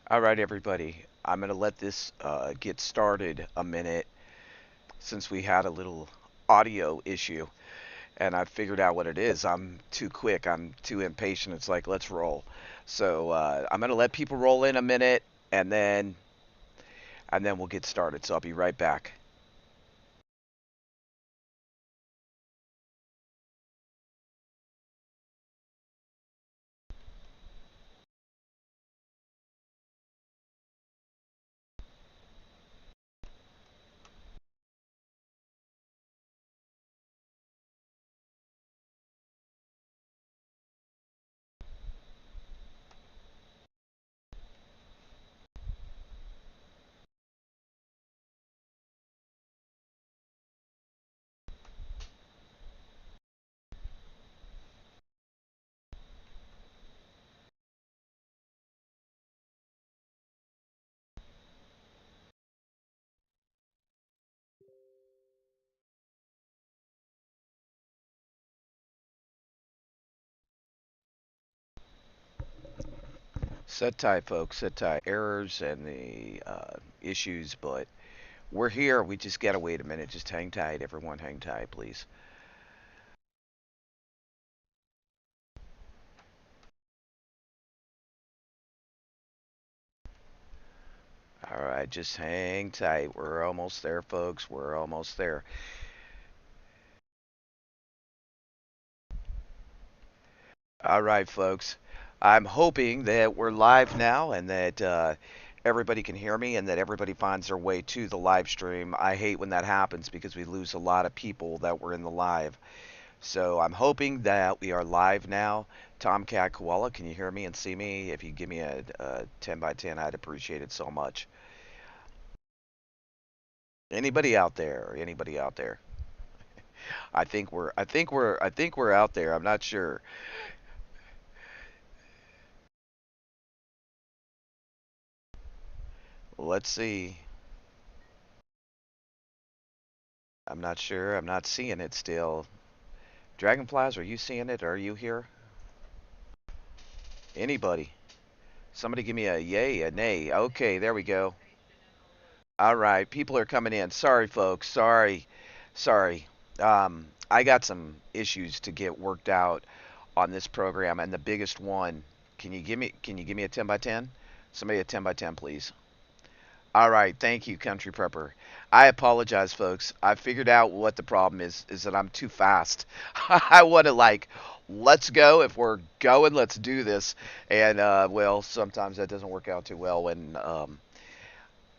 All right, everybody. I'm going to let this get started a minute since we had a little audio issue and I figured out what it is. I'm too quick. I'm too impatient. It's like, let's roll. So I'm going to let people roll in a minute and then we'll get started. So I'll be right back. Sit tight, folks. Sit tight. Errors and the issues, but we're here. We just got to wait a minute. Just hang tight. Everyone, hang tight, please. All right, just hang tight. We're almost there, folks. We're almost there. All right, folks. I'm hoping that we're live now and that everybody can hear me and that everybody finds their way to the live stream. I hate when that happens because we lose a lot of people that were in the live. So I'm hoping that we are live now. Tomcat Koala, can you hear me and see me? If you give me a 10 by 10, I'd appreciate it so much. Anybody out there? Anybody out there? I think we're out there. I'm not sure. Let's see. I'm not sure. I'm not seeing it still. Dragonflies, are you seeing it? Are you here? Anybody? Somebody give me a yay, a nay. Okay, there we go. All right, people are coming in. Sorry, folks. Sorry. Sorry. I got some issues to get worked out on this program, and the biggest one. Can you give me a 10 by 10? Somebody a 10 by 10, please. All right, thank you, Country Prepper. I apologize, folks. I figured out what the problem is that I'm too fast. I want to like, let's go. If we're going, let's do this. And well, sometimes that doesn't work out too well when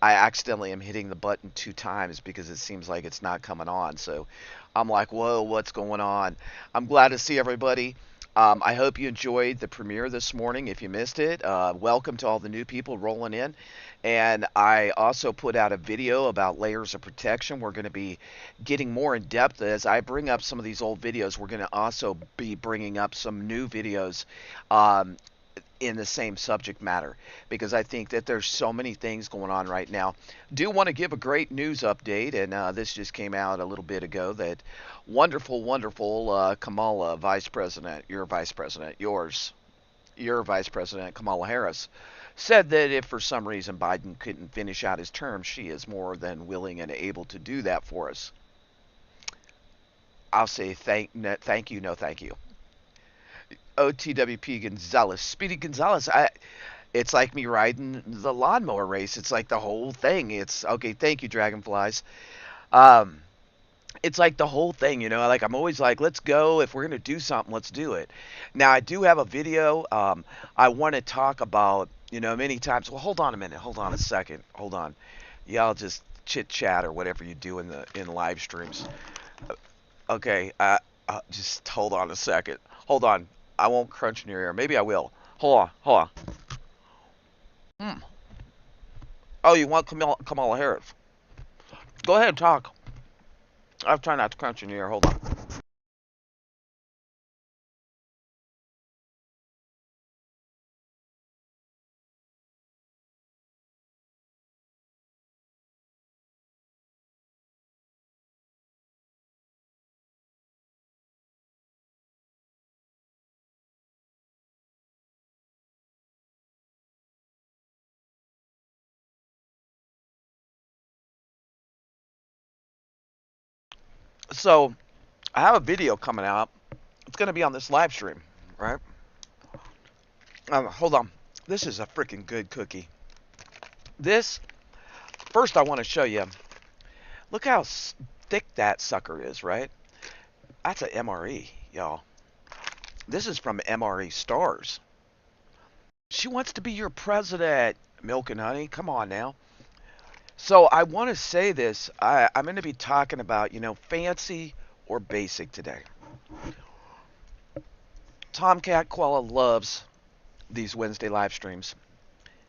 I accidentally am hitting the button two times because it seems like it's not coming on. So I'm like, whoa, what's going on? I'm glad to see everybody. I hope you enjoyed the premiere this morning. If you missed it, welcome to all the new people rolling in. And I also put out a video about layers of protection. We're going to be getting more in depth as I bring up some of these old videos. We're going to also be bringing up some new videos um, in the same subject matter because I think that there's so many things going on right now. Do want to give a great news update, and this just came out a little bit ago that wonderful, wonderful Kamala, Vice President, your Vice President, your Vice President Kamala Harris, said that if for some reason Biden couldn't finish out his term, she is more than willing and able to do that for us. I'll say thank you, no thank you. OTWP Gonzalez, Speedy Gonzalez. It's like me riding the lawnmower race. It's like the whole thing. It's okay. Thank you, Dragonflies. Um, it's like the whole thing, like I'm always like, let's go. If we're gonna do something, let's do it. Now I do have a video. I want to talk about, many times. Well, hold on a minute. Hold on a second. Hold on. Y'all just chit chat or whatever you do in live streams. Okay. Just hold on a second. Hold on. I won't crunch in your ear. Maybe I will. Hold on. Hold on. Hmm. Oh, you want Kamala Harris? Go ahead and talk. I'm trying not to crunch in your ear. Hold on. So I have a video coming out. It's going to be on this live stream, right? Hold on. This is a freaking good cookie. This, first, I want to show you. Look how thick that sucker is, right? That's a MRE, y'all. This is from MRE Stars. She wants to be your president, Milk and Honey. Come on now. So I want to say this. I'm going to be talking about, fancy or basic today. Tomcat Koala loves these Wednesday live streams,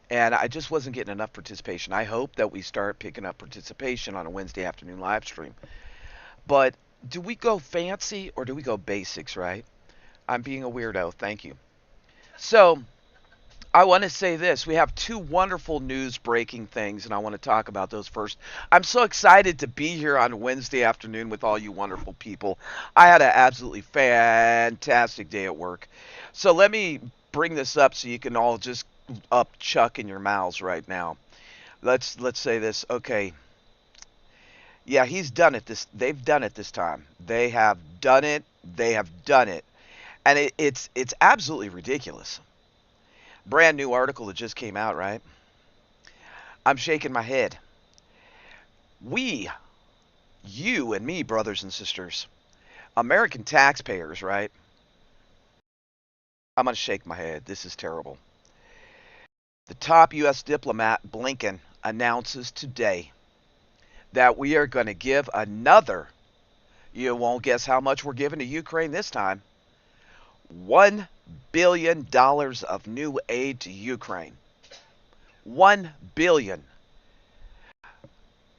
and I just wasn't getting enough participation. I hope that we start picking up participation on a Wednesday afternoon live stream. But do we go fancy or do we go basics, right? I'm being a weirdo. Thank you. So I want to say this. We have two wonderful news breaking things, and I want to talk about those first. I'm so excited to be here on Wednesday afternoon with all you wonderful people. I had an absolutely fantastic day at work. So let me bring this up so you can all just up chuck in your mouths right now. Let's say this. Okay. Yeah, he's done it they've done it this time. They have done it. They have done it. And it's absolutely ridiculous. Brand new article that just came out, right? I'm shaking my head. We, you and me, brothers and sisters, American taxpayers, right? I'm going to shake my head. This is terrible. The top U.S. diplomat, Blinken, announces today that we are going to give another, you won't guess how much we're giving to Ukraine this time, $1 billion of new aid to Ukraine. $1 billion.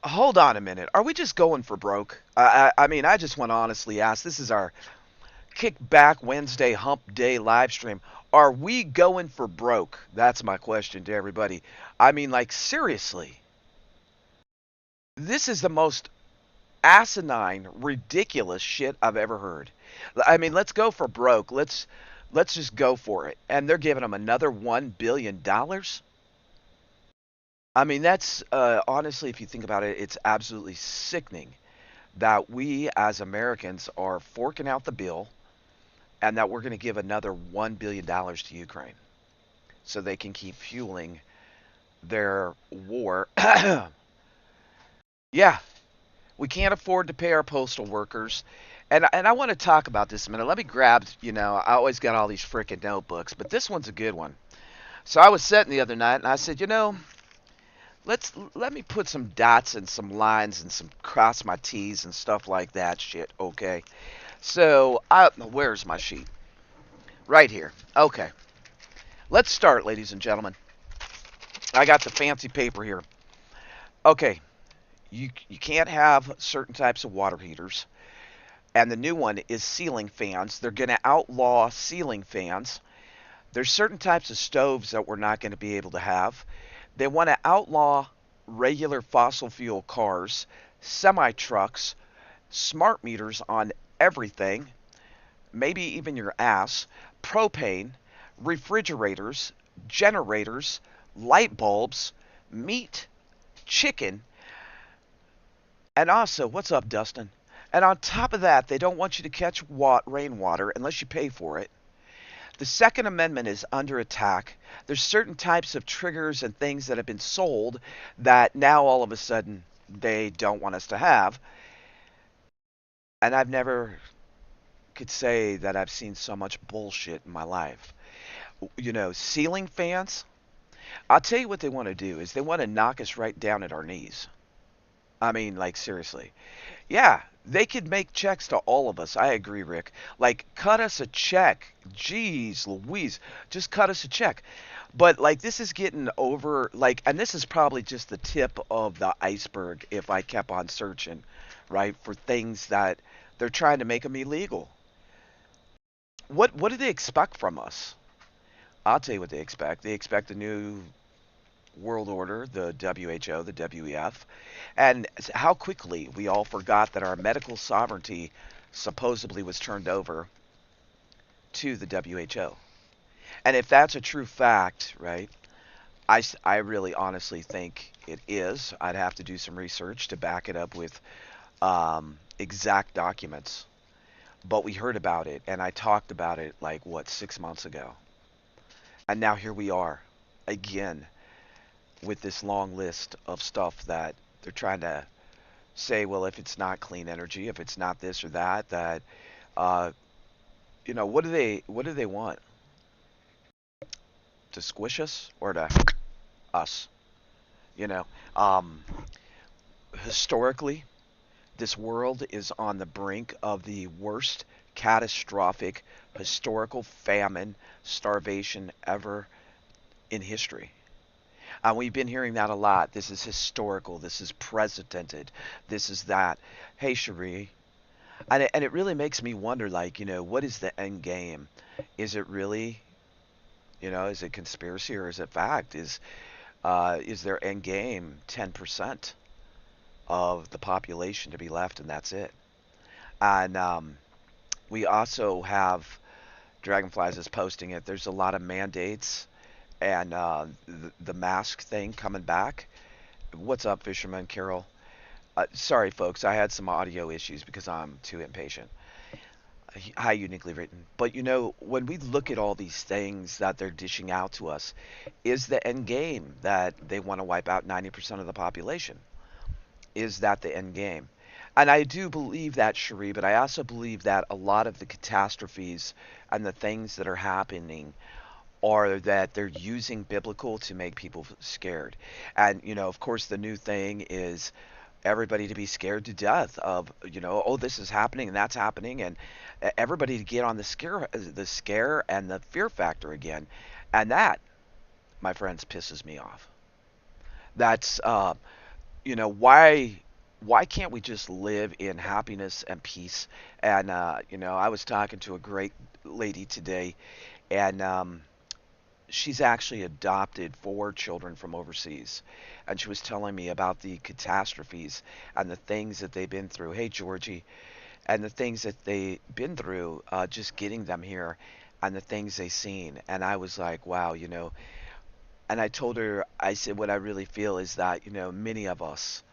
Hold on a minute. Are we just going for broke? I mean, I just want to honestly ask. This is our Kickback Wednesday Hump Day live stream. Are we going for broke? That's my question to everybody. I mean, like, seriously. This is the most asinine, ridiculous shit I've ever heard. I mean, let's go for broke. Let's just go for it. And they're giving them another $1 billion. I mean, that's honestly, if you think about it, it's absolutely sickening that we as Americans are forking out the bill and that we're going to give another $1 billion to Ukraine so they can keep fueling their war. Yeah, we can't afford to pay our postal workers. And I want to talk about this a minute. Let me grab, I always got all these frickin' notebooks, but this one's a good one. So I was sitting the other night and I said, let me put some dots and some lines and some cross my T's and stuff like that shit, okay? So, where's my sheet? Right here. Okay. Let's start, ladies and gentlemen. I got the fancy paper here. Okay. You can't have certain types of water heaters. And the new one is ceiling fans. They're going to outlaw ceiling fans. There's certain types of stoves that we're not going to be able to have. They want to outlaw regular fossil fuel cars, semi-trucks, smart meters on everything, maybe even your ass, propane, refrigerators, generators, light bulbs, meat, chicken, and also, what's up, Dustin? And on top of that, they don't want you to catch rainwater unless you pay for it. The Second Amendment is under attack. There's certain types of triggers and things that have been sold that now all of a sudden they don't want us to have. And I've never could say that I've seen so much bullshit in my life. Ceiling fans, I'll tell you what they want to do is they want to knock us right down at our knees. I mean, like, seriously. Yeah, they could make checks to all of us. I agree, Rick. Like, cut us a check. Jeez Louise. Just cut us a check. But, like, this is getting over, like, and this is probably just the tip of the iceberg if I kept on searching, right, for things that they're trying to make them illegal. What do they expect from us? I'll tell you what they expect. They expect a new world order, the WHO, the WEF, and how quickly we all forgot that our medical sovereignty supposedly was turned over to the WHO. And if that's a true fact, right, I really honestly think it is. I'd have to do some research to back it up with exact documents, but we heard about it, and I talked about it like what 6 months ago, and now here we are again with this long list of stuff that they're trying to say. Well, if it's not clean energy, if it's not this or that, that uh, what do they want? To squish us or to us? You know, um, historically, this world is on the brink of the worst catastrophic historical famine, starvation ever in history. We've been hearing that a lot. This is historical. This is precedented. This is that. Hey, Cherie. And it really makes me wonder, like, what is the end game? Is it really, is it conspiracy or is it fact? Is their end game 10% of the population to be left and that's it? And we also have Dragonflies is posting it. There's a lot of mandates and the mask thing coming back. What's up, Fisherman Carol? Sorry, folks, I had some audio issues because I'm too impatient. Hi, uniquely written. But when we look at all these things that they're dishing out to us, is the end game that they want to wipe out 90% of the population? Is that the end game? And I do believe that, Cherie, but I also believe that a lot of the catastrophes and the things that are happening are that they're using biblical to make people scared. And, of course, the new thing is everybody to be scared to death of, oh, this is happening and that's happening, and everybody to get on the scare and the fear factor again. And that, my friends, pisses me off. That's why can't we just live in happiness and peace? And I was talking to a great lady today, and she's actually adopted 4 children from overseas, and she was telling me about the catastrophes and the things that they've been through. Hey, Georgie, and the things that they've been through, just getting them here, and the things they've seen. And I was like, wow, And I told her, I said, what I really feel is that many of us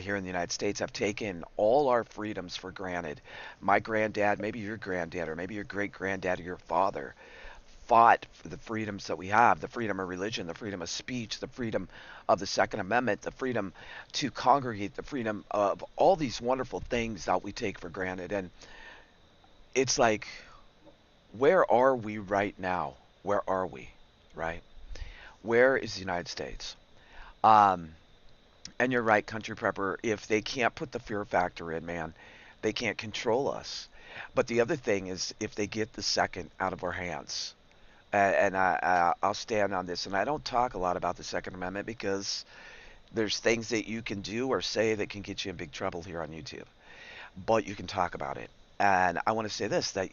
here in the United States have taken all our freedoms for granted. My granddad, maybe your granddad, or maybe your great granddad or your father fought for the freedoms that we have, the freedom of religion, the freedom of speech, the freedom of the Second Amendment, the freedom to congregate, the freedom of all these wonderful things that we take for granted. And it's like, where are we right now? Where are we, right? Where is the United States? Um, and you're right, Country Prepper, if they can't put the fear factor in, man, they can't control us. But the other thing is if they get the second out of our hands, and I'll stand on this. And I don't talk a lot about the Second Amendment because there's things that you can do or say that can get you in big trouble here on YouTube. But you can talk about it. And I want to say this, that,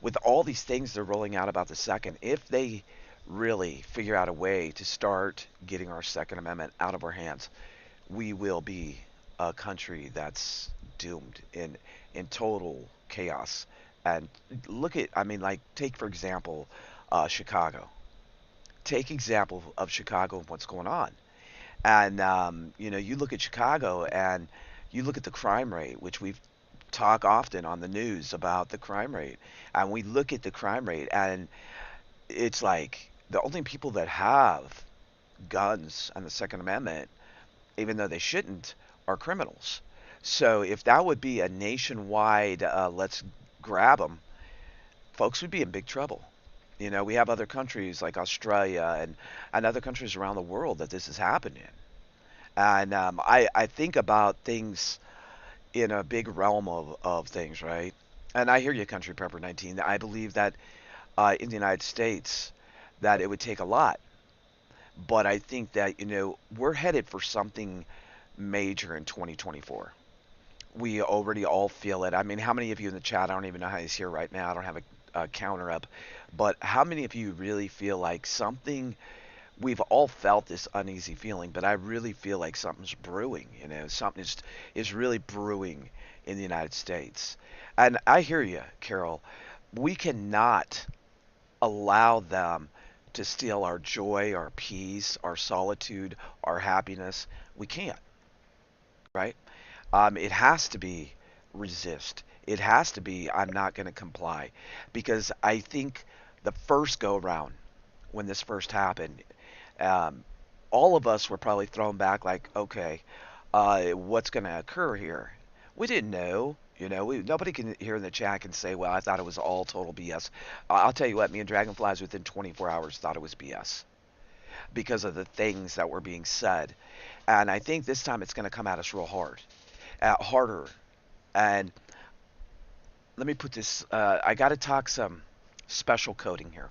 with all these things they're rolling out about the second, if they really figure out a way to start getting our Second Amendment out of our hands, we will be a country that's doomed in total chaos. And look at, I mean, like, take for example, Chicago. Take example of Chicago and what's going on. And you look at Chicago and you look at the crime rate, which we've talk often on the news about the crime rate, and we look at the crime rate, and it's like the only people that have guns and the Second Amendment, even though they shouldn't, are criminals. So if that would be a nationwide, let's grab them, folks would be in big trouble. We have other countries like Australia and other countries around the world that this is happening in. And I think about things in a big realm of things, right? And I hear you, Country Prepper 19. I believe that in the United States that it would take a lot. But I think that, we're headed for something major in 2024. We already all feel it. I mean, how many of you in the chat, I don't even know how he's here right now. I don't have a counter up. But how many of you really feel like something, we've all felt this uneasy feeling, but I really feel like something's brewing, something is really brewing in the United States. And I hear you, Carol. We cannot allow them to steal our joy, our peace, our solitude, our happiness. We can't, right? It has to be resist. It has to be I'm not going to comply, because I think the first go around when this first happened, um, all of us were probably thrown back like, okay, what's going to occur here? We didn't know. Nobody can here in the chat can say, well, I thought it was all total BS. I'll tell you what, me and Dragonflies within 24 hours thought it was BS because of the things that were being said. And I think this time it's going to come at us real hard, harder. And let me put this, I got to talk some special coding here.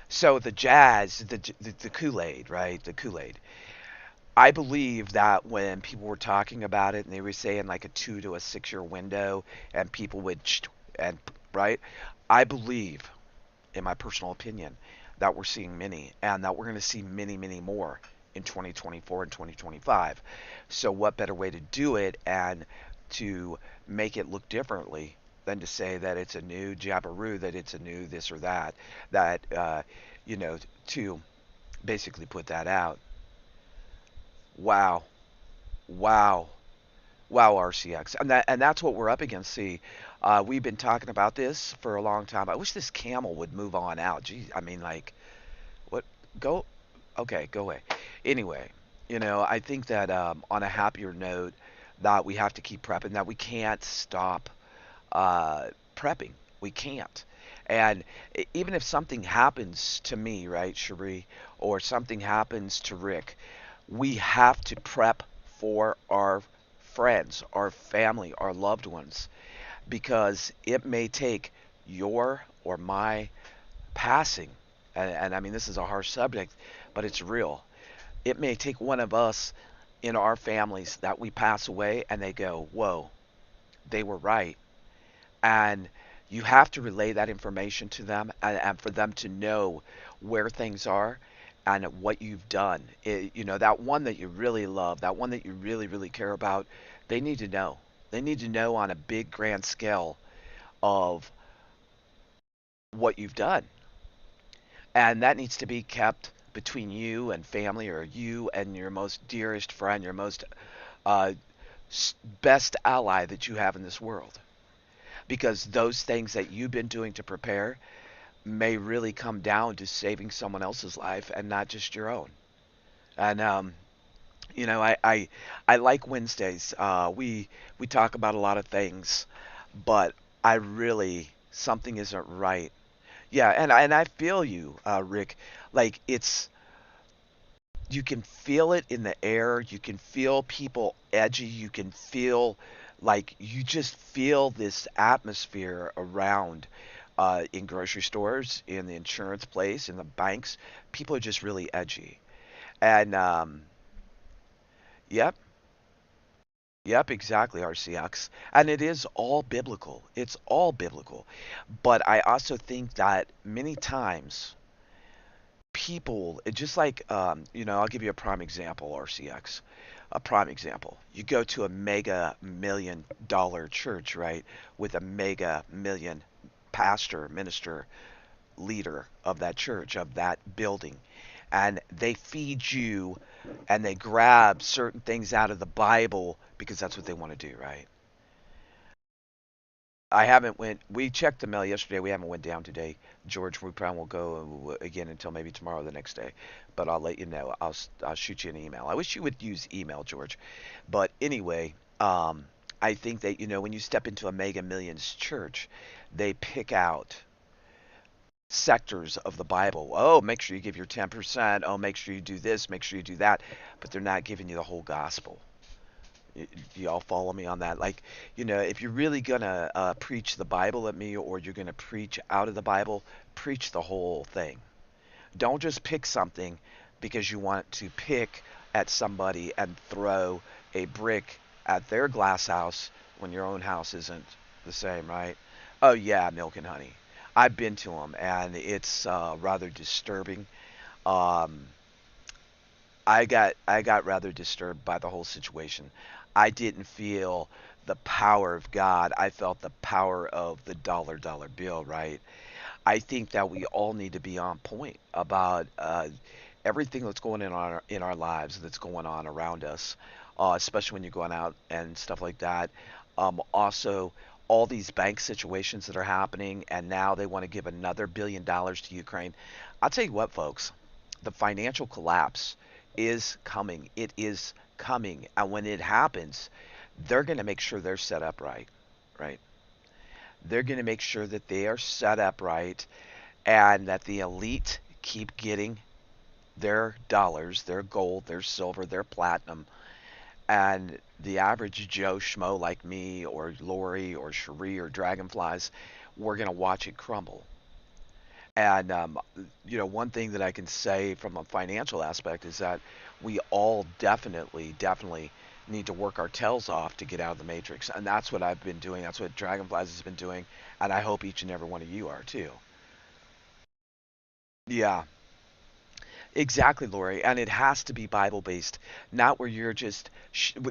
So the jazz, the Kool-Aid, right? The Kool-Aid. I believe that when people were talking about it and they were saying like a 2 to 6 year window and people would and right, I believe, in my personal opinion, that we're seeing many and that we're going to see many, many more in 2024 and 2025. So what better way to do it and to make it look differently than to say that it's a new jabberoo, that it's a new this or that, that you know, to basically put that out. Wow, wow, wow, RCX, and that's what we're up against. See, we've been talking about this for a long time. I wish this camel would move on out. Geez, I mean, like, what? Go, okay, go away. Anyway, I think that on a happier note, that we have to keep prepping. That we can't stop prepping. We can't. And even if something happens to me, right, Cherie, or something happens to Rick, we have to prep for our friends, our family, our loved ones, because it may take your or my passing, and I mean, this is a harsh subject, but it's real. It may take one of us in our families that we pass away and they go, whoa, they were right. And you have to relay that information to them, and for them to know where things are and what you've done. That one that you really love, that one that you really, really care about, they need to know. They need to know on a big, grand scale of what you've done. And that needs to be kept between you and family, or you and your most dearest friend, your most uh, best ally that you have in this world. Because those things that you've been doing to prepare may really come down to saving someone else's life and not just your own. And I like Wednesdays. We talk about a lot of things, but I really something isn't right. Yeah, and I feel you, Rick. Like, it's, you can feel it in the air. You can feel people edgy. You can feel, like, you just feel this atmosphere around, in grocery stores, in the insurance place, in the banks. People are just really edgy. And yep, yep, exactly, RCX. And it is all biblical. It's all biblical. But I also think that many times people, just like, I'll give you a prime example, RCX. A prime example. You go to a mega $1 million church, right, with a mega million pastor, minister, leader of that church, of that building, and they feed you and they grab certain things out of the Bible because that's what they want to do, right? I haven't went. We checked the mail yesterday. We haven't went down today, George. We probably won't go again until maybe tomorrow or the next day. But I'll let you know. I'll shoot you an email. I wish you would use email, George. But anyway, I think that when you step into a Mega Millions church, they pick out sectors of the Bible. Oh, make sure you give your 10%. Oh, make sure you do this. Make sure you do that. But they're not giving you the whole gospel. Do y'all follow me on that? Like, if you're really gonna preach the Bible at me, or you're gonna preach out of the Bible, preach the whole thing. Don't just pick something because you want to pick at somebody and throw a brick at their glass house when your own house isn't the same, right? Oh yeah, milk and honey. I've been to them, and it's rather disturbing. Um, I got rather disturbed by the whole situation. I didn't feel the power of God. I felt the power of the dollar bill, right? I think that we all need to be on point about everything that's going in our lives that's going on around us, especially when you're going out and stuff like that. Also, all these bank situations that are happening, and now they want to give another $1 billion to Ukraine. I'll tell you what, folks, the financial collapse is coming. It is coming, and when it happens, they're going to make sure they're set up right, right? They're going to make sure that they are set up right, and that the elite keep getting their dollars, their gold, their silver, their platinum, and the average Joe Schmo like me or Lori or Cherie or Dragonflies, we're gonna watch it crumble. And one thing that I can say from a financial aspect is that we all definitely need to work our tails off to get out of the matrix, and that's what I've been doing. That's what Dragonflies has been doing, and I hope each and every one of you are too. Yeah, exactly, Lori, and it has to be Bible based, not where you're just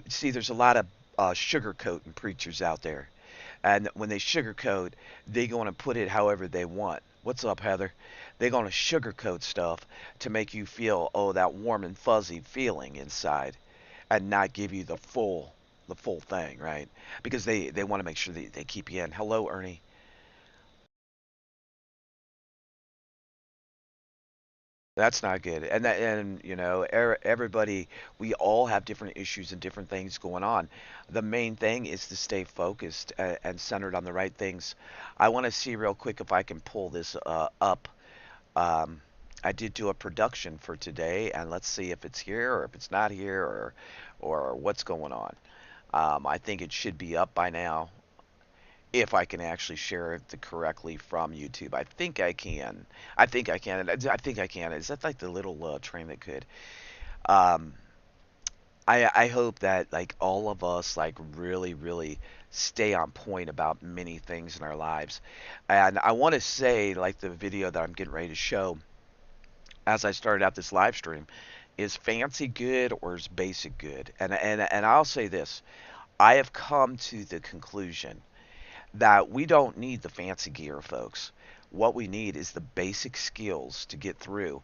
see. There's a lot of sugarcoating preachers out there, and when they sugarcoat, they going to put it however they want. What's up, Heather? They're going to sugarcoat stuff to make you feel that warm and fuzzy feeling inside, and not give you the full thing, right? Because they want to make sure they keep you in. Hello, Ernie. That's not good. And everybody, we all have different issues and different things going on. The main thing is to stay focused and centered on the right things. I want to see real quick if I can pull this up. Um, I did do a production for today, and let's see if it's here or if it's not here or what's going on. I think it should be up by now if I can actually share it correctly from YouTube. I think I can. I think I can. I think I can. Is that like the little train that could? Um, I hope that like all of us like really stay on point about many things in our lives. And I want to say like the video that I'm getting ready to show as I started out this live stream is fancy good or is basic good? And I'll say this. I have come to the conclusion that we don't need the fancy gear, folks. What we need is the basic skills to get through.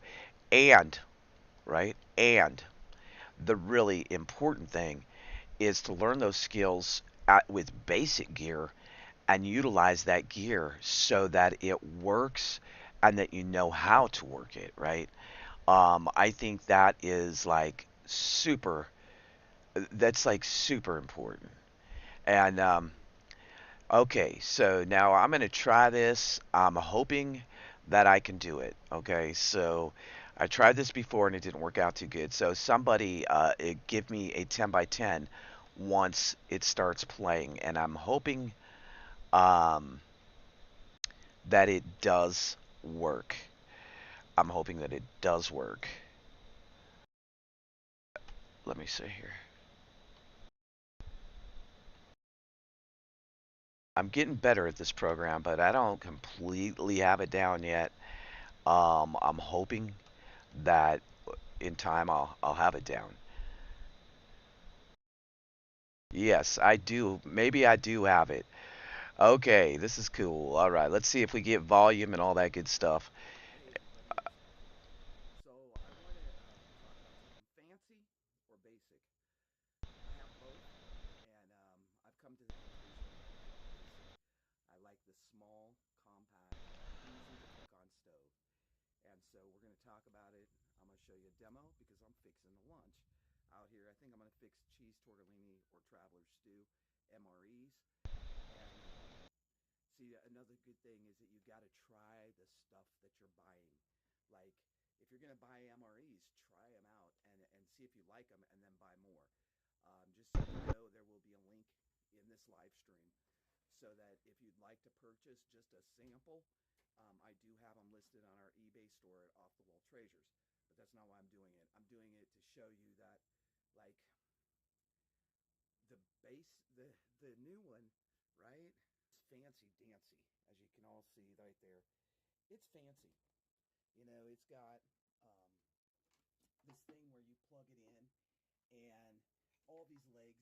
And, right? And the really important thing is to learn those skills with basic gear and utilize that gear so that it works and that you know how to work it, right? I think that is like that's like super important. And okay, so now I'm going to try this. I'm hoping that I can do it. Okay, so I tried this before and it didn't work out too good. So somebody give me a 10 by 10 once it starts playing, and I'm hoping um, that it does work. I'm hoping that it does work. Let me see here. I'm getting better at this program, but I don't completely have it down yet. I'm hoping that in time I'll have it down. Yes, I do. Maybe I do have it. Okay, this is cool. All right, let's see if we get volume and all that good stuff. So I want to talk about something fancy or basic. I have both, and I've come to the conclusion that I like basic. I like the small, compact, easy to cook on stove. And so we're going to talk about it. I'm going to show you a demo because I'm fixing the lunch out here. I think I'm going to fix cheese tortellini or traveler stew, MREs. And see, another good thing is that you got to try the stuff that you're buying. Like, if you're going to buy MREs, try them out and see if you like them and then buy more. Just so you know, there will be a link in this live stream so that if you'd like to purchase just a sample, I do have them listed on our eBay store at Off the Wall Treasures. But that's not why I'm doing it. I'm doing it to show you that, like, the base, the new one, right? It's fancy dancy, as you can all see right there. It's fancy. It's got this thing where you plug it in, and all these legs,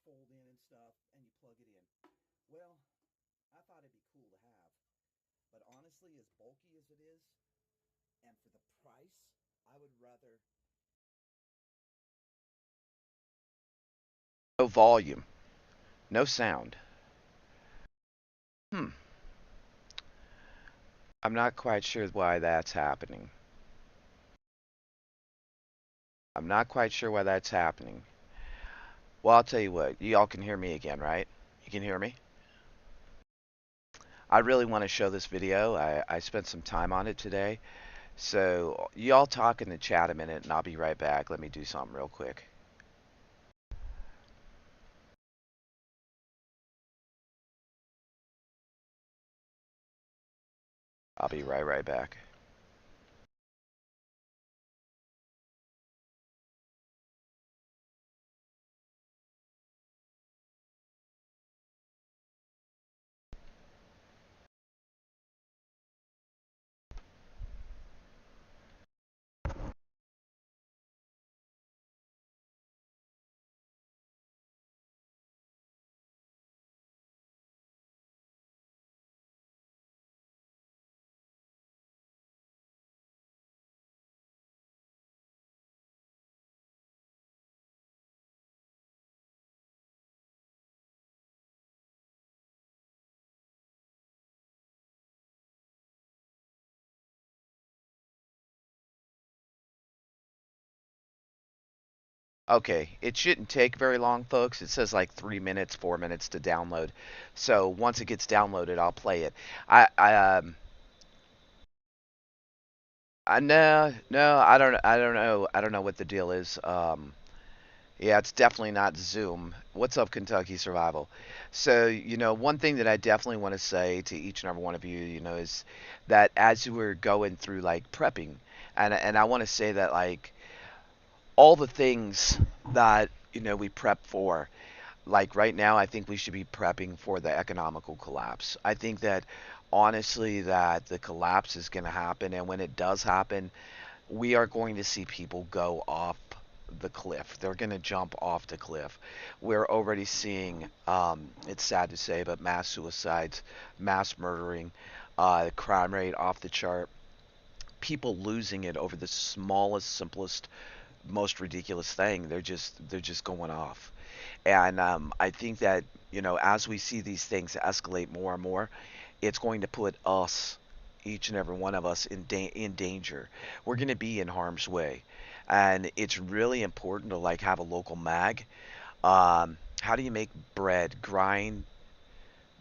fold in and stuff, and you plug it in. Well, I thought it'd be cool to have, but honestly, as bulky as it is, and for the price, No volume, no sound. Hmm. I'm not quite sure why that's happening. I'm not quite sure why that's happening. Well, I'll tell you what. Y'all can hear me again, right? You can hear me? I really want to show this video. I spent some time on it today. So, y'all talk in the chat a minute and I'll be right back. Let me do something real quick. I'll be right back. Okay, it shouldn't take very long, folks. It says like 3 minutes, 4 minutes to download. So once it gets downloaded, I'll play it. No, I don't know, I don't know what the deal is. Yeah, it's definitely not Zoom. What's up, Kentucky Survival? So, one thing that I definitely want to say to each and every one of you, is that as we're going through like prepping, and I want to say that like all the things that we prep for, like right now, I think we should be prepping for the economical collapse. I think that honestly that the collapse is going to happen, and when it does happen, we are going to see people go off the cliff. They're going to jump off the cliff. We're already seeing, it's sad to say, but mass suicides, mass murdering, crime rate off the chart, people losing it over the smallest, simplest, most ridiculous thing. They're just going off. And I think that as we see these things escalate more and more, it's going to put us, each and every one of us, in danger. We're going to be in harm's way, and it's really important to like have a local mag. How do you make bread? Grain,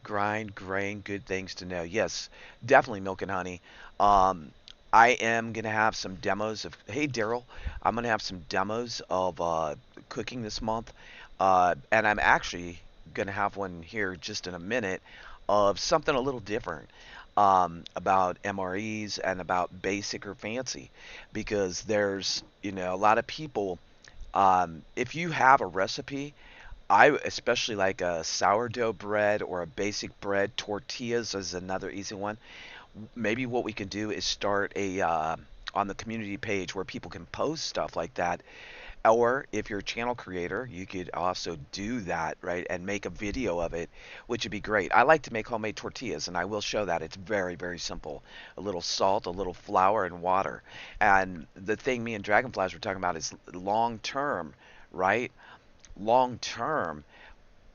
good things to know. Yes, definitely milk and honey. Um, I am gonna have some demos of. Hey, Daryl, I'm gonna have some demos of cooking this month, and I'm actually gonna have one here just in a minute of something a little different about MREs and about basic or fancy, because there's a lot of people. If you have a recipe, I especially like a sourdough bread or a basic bread. Tortillas is another easy one. Maybe what we can do is start a on the community page where people can post stuff like that. Or if you're a channel creator, you could also do that, right, and make a video of it, which would be great. I like to make homemade tortillas, and I will show that. It's very, very simple. A little salt, a little flour, and water. And the thing me and Dragonflies were talking about is long term, right? Long term,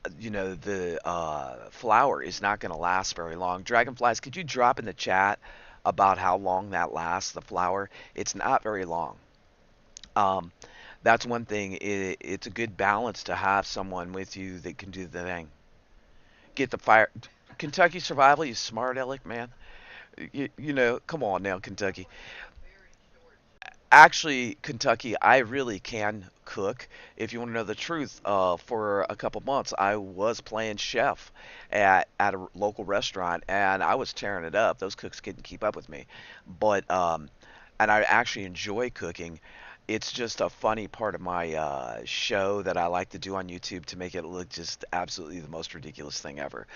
the flour is not going to last very long. Dragonflies, could you drop in the chat about how long that lasts, the flour? It's not very long. Um, that's one thing. It's a good balance to have someone with you that can do the thing. Get the fire. Kentucky Survival, you smart aleck, man. Come on now, Kentucky. Actually, Kentucky, I really can cook. If you want to know the truth, for a couple months, I was playing chef at a local restaurant, and I was tearing it up. Those cooks couldn't keep up with me, but and I actually enjoy cooking. It's just a funny part of my show that I like to do on YouTube to make it look just absolutely the most ridiculous thing ever.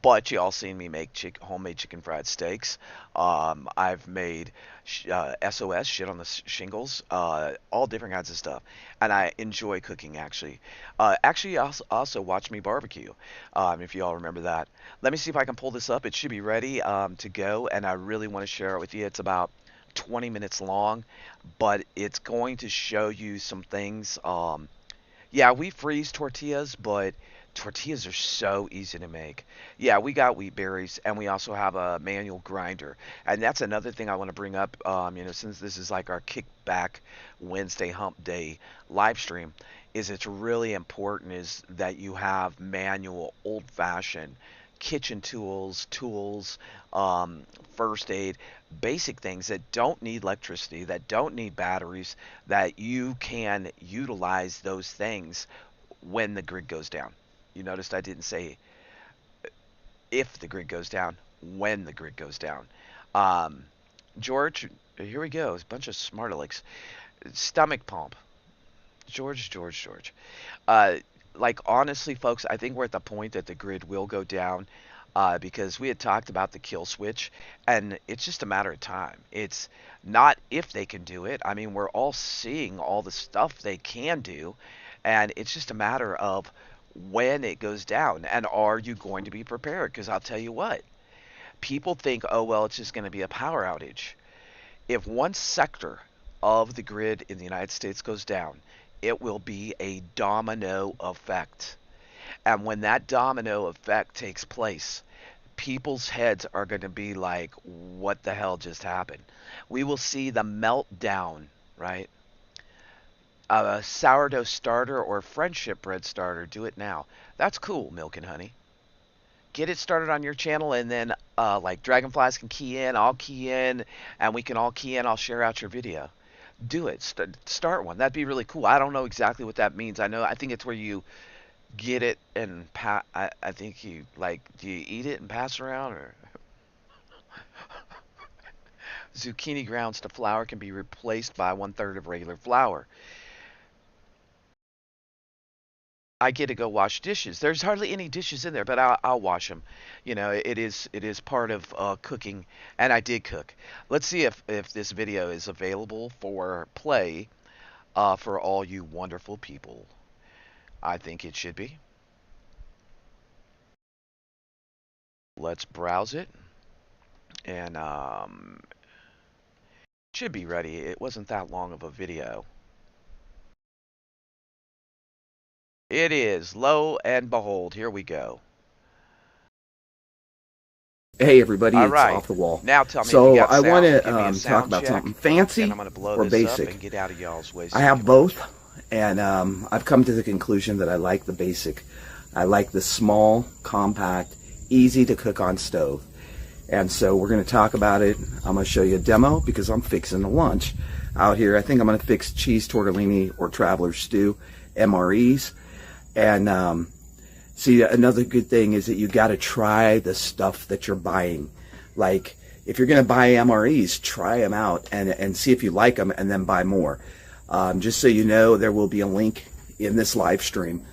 But you all seen me make homemade chicken fried steaks. I've made SOS shit on the shingles, all different kinds of stuff, and I enjoy cooking actually. Actually, also watch me barbecue, if you all remember that. Let me see if I can pull this up. It should be ready to go, and I really want to share it with you. It's about 20 minutes long, but it's going to show you some things. Yeah, we freeze tortillas, but tortillas are so easy to make. Yeah, we got wheat berries, and we also have a manual grinder. And that's another thing I want to bring up. Since this is like our kickback Wednesday hump day live stream, is it's really important is that you have manual, old-fashioned kitchen tools, um, first aid, basic things that don't need electricity, that don't need batteries, that you can utilize those things when the grid goes down. You noticed I didn't say if the grid goes down, when the grid goes down. Um, George, here we go. A bunch of smart alecks. Stomach pump. George. Uh, like honestly, folks, I think we're at the point that the grid will go down because we had talked about the kill switch, and it's just a matter of time. It's not if they can do it. I mean, we're all seeing all the stuff they can do, and it's just a matter of when it goes down. And are you going to be prepared? Because I'll tell you what, people think, oh, well, it's just going to be a power outage. If one sector of the grid in the United States goes down, it will be a domino effect. And when that domino effect takes place, people's heads are going to be like, what the hell just happened? We will see the meltdown, right? A sourdough starter or friendship bread starter, do it now. That's cool, Milk and Honey. Get it started on your channel, and then like Dragonflies can key in, I'll key in, and we can all key in. I'll share out your video. Do it. Start one. That'd be really cool. I don't know exactly what that means. I think it's where you get it and I think you like, do you eat it and pass around, or zucchini grounds to flour can be replaced by 1/3 of regular flour. I get to go wash dishes. There's hardly any dishes in there, but I'll wash them. It is part of cooking, and I did cook. Let's see if this video is available for play for all you wonderful people. I think it should be. Let's browse it, and should be ready. It wasn't that long of a video. It is. Lo and behold, here we go. Hey everybody, All it's right. Off the Wall. Now tell me if So you got I sound. want Give me a to talk sound about check, something fancy and I'm gonna blow or this basic. up and get out of y'all's way. I have both, and I've come to the conclusion that I like the basic. I like the small, compact, easy to cook on stove. And so we're going to talk about it. I'm going to show you a demo because I'm fixing a lunch out here. I think I'm going to fix cheese tortellini or traveler's stew, MREs. And see, another good thing is that you got to try the stuff that you're buying. Like, if you're going to buy MREs, try them out and see if you like them, and then buy more. Just so you know, there will be a link in this live stream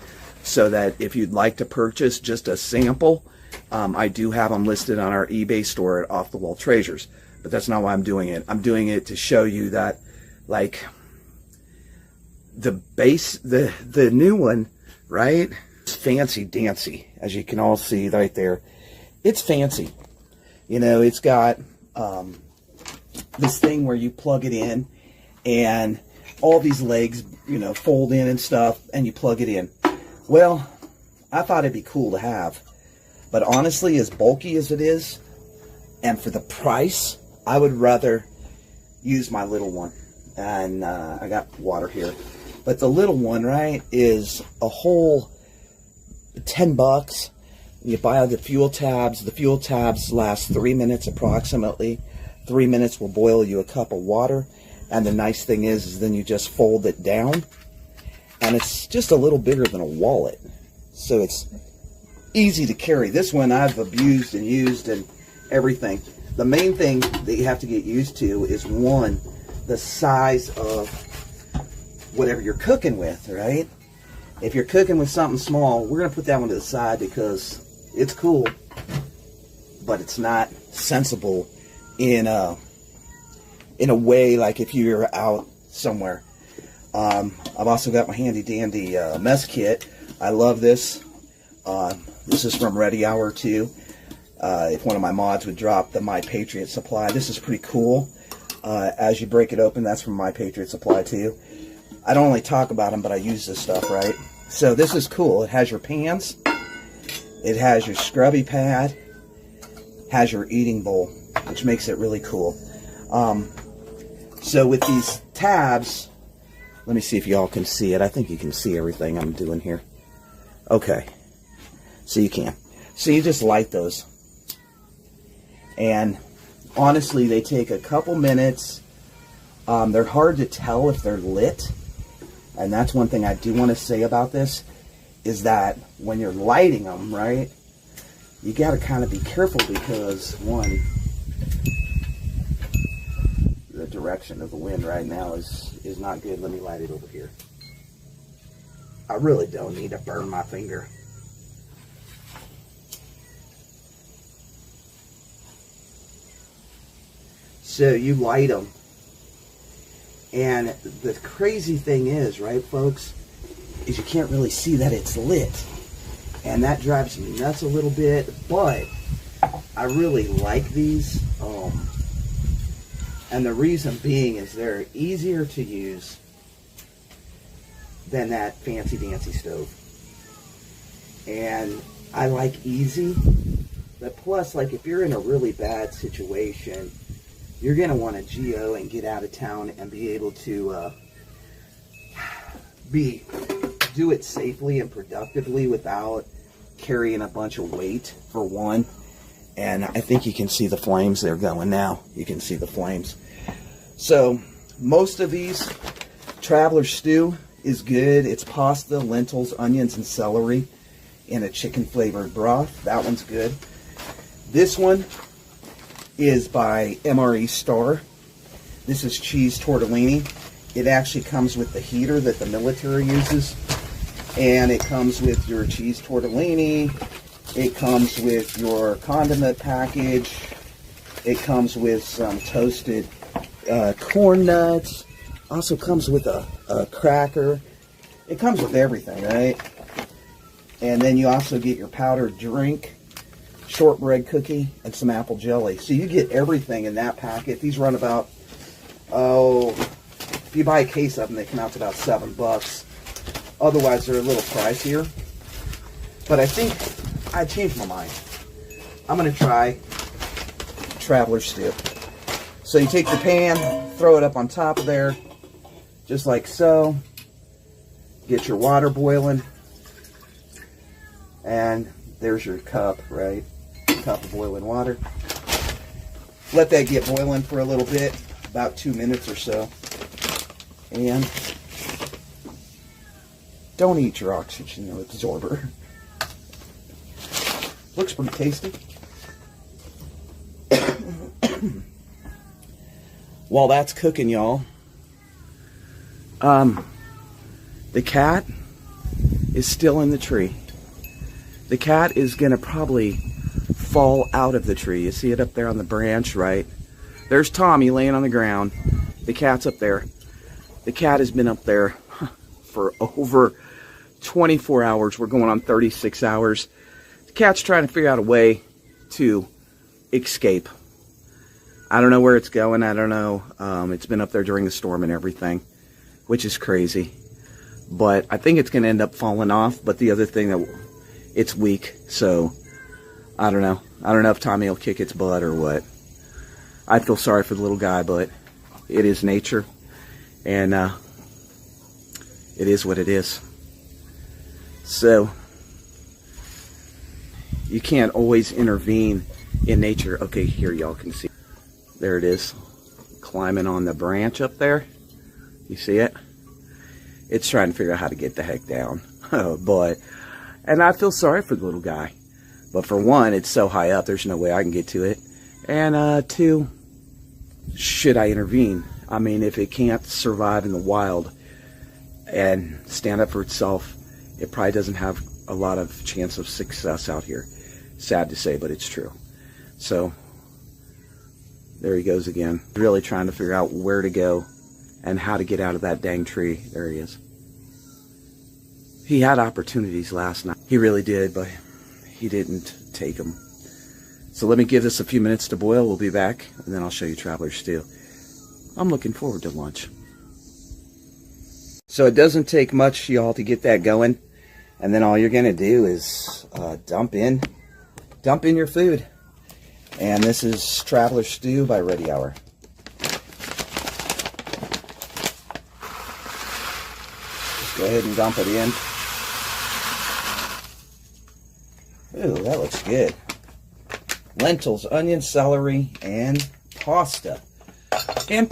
so that if you'd like to purchase just a sample, I do have them listed on our eBay store at Off the Wall Treasures. But that's not why I'm doing it. I'm doing it to show you that, like, the new one, right? It's fancy dancy, as you can all see right there. It's fancy. You know, it's got this thing where you plug it in, and all these legs, you know, fold in and stuff, and you plug it in. Well, I thought it'd be cool to have. But honestly, as bulky as it is, and for the price, I would rather use my little one. And I got water here. But the little one, right, is a whole $10. You buy the fuel tabs. The fuel tabs last 3 minutes approximately. 3 minutes will boil you a cup of water. And the nice thing is then you just fold it down. And it's just a little bigger than a wallet. So it's easy to carry. This one I've abused and used and everything. The main thing that you have to get used to is, one, the size of whatever you're cooking with, right? If you're cooking with something small, we're going to put that one to the side because it's cool, but it's not sensible in a way like if you're out somewhere. I've also got my handy dandy mess kit. I love this. This is from Ready Hour 2. If one of my mods would drop the My Patriot supply, this is pretty cool. as you break it open. That's from My Patriot Supply too. I don't only talk about them, but I use this stuff, right? So this is cool. It has your pans. It has your scrubby pad. Has your eating bowl, which makes it really cool. So with these tabs, let me see if y'all can see it. I think you can see everything I'm doing here. Okay. So you can. So you just light those. And honestly, they take a couple minutes. They're hard to tell if they're lit. And that's one thing I do want to say about this, is that when you're lighting them, right, you got to kind of be careful because, one, the direction of the wind right now is not good. Let me light it over here. I really don't need to burn my finger. So you light them. And the crazy thing is, right, folks, is you can't really see that it's lit. And that drives me nuts a little bit, but I really like these. And the reason being is they're easier to use than that fancy dancy stove. And I like easy, but plus, like, if you're in a really bad situation, you're going to want to geo and get out of town and be able to do it safely and productively without carrying a bunch of weight, for one. And I think you can see the flames. They're going now. You can see the flames. So most of these, Traveler Stew is good. It's pasta, lentils, onions, and celery in a chicken flavored broth. That one's good. This one is by MRE Star. This is cheese tortellini. It actually comes with the heater that the military uses. And it comes with your cheese tortellini. It comes with your condiment package. It comes with some toasted corn nuts. Also comes with a cracker. It comes with everything, right? And then you also get your powdered drink, shortbread cookie, and some apple jelly. So you get everything in that packet. These run about, if you buy a case of them, they come out to about $7. Otherwise, they're a little pricier. But I think I changed my mind. I'm going to try Traveler Stew. So you take the pan, throw it up on top of there, just like so. Get your water boiling. And there's your cup, right? Cup of boiling water. Let that get boiling for a little bit, about 2 minutes or so. And don't eat your oxygen absorber. Looks pretty tasty. While that's cooking, y'all, the cat is still in the tree. The cat is going to probably fall out of the tree. You see it up there on the branch, right? There's Tommy laying on the ground. The cat's up there. The cat has been up there for over 24 hours. We're going on 36 hours. The cat's trying to figure out a way to escape. I don't know where it's going. I don't know. It's been up there during the storm and everything, which is crazy. But I think it's going to end up falling off. But the other thing, that it's weak, so I don't know. I don't know if Tommy will kick its butt or what. I feel sorry for the little guy, but it is nature, and it is what it is. So you can't always intervene in nature. Okay, here y'all can see. There it is, climbing on the branch up there. You see it? It's trying to figure out how to get the heck down. And I feel sorry for the little guy. But for one, it's so high up, there's no way I can get to it. And two, should I intervene? I mean, if it can't survive in the wild and stand up for itself, it probably doesn't have a lot of chance of success out here. Sad to say, but it's true. So there he goes again. Really trying to figure out where to go and how to get out of that dang tree. There he is. He had opportunities last night. He really did, but he didn't take them. So let me give this a few minutes to boil. We'll be back, and then I'll show you Traveler Stew. I'm looking forward to lunch. So it doesn't take much, y'all, to get that going. And then all you're going to do is dump in your food. And this is Traveler Stew by Ready Hour. Just go ahead and dump it in. Ooh, that looks good. Lentils, onion, celery, and pasta. And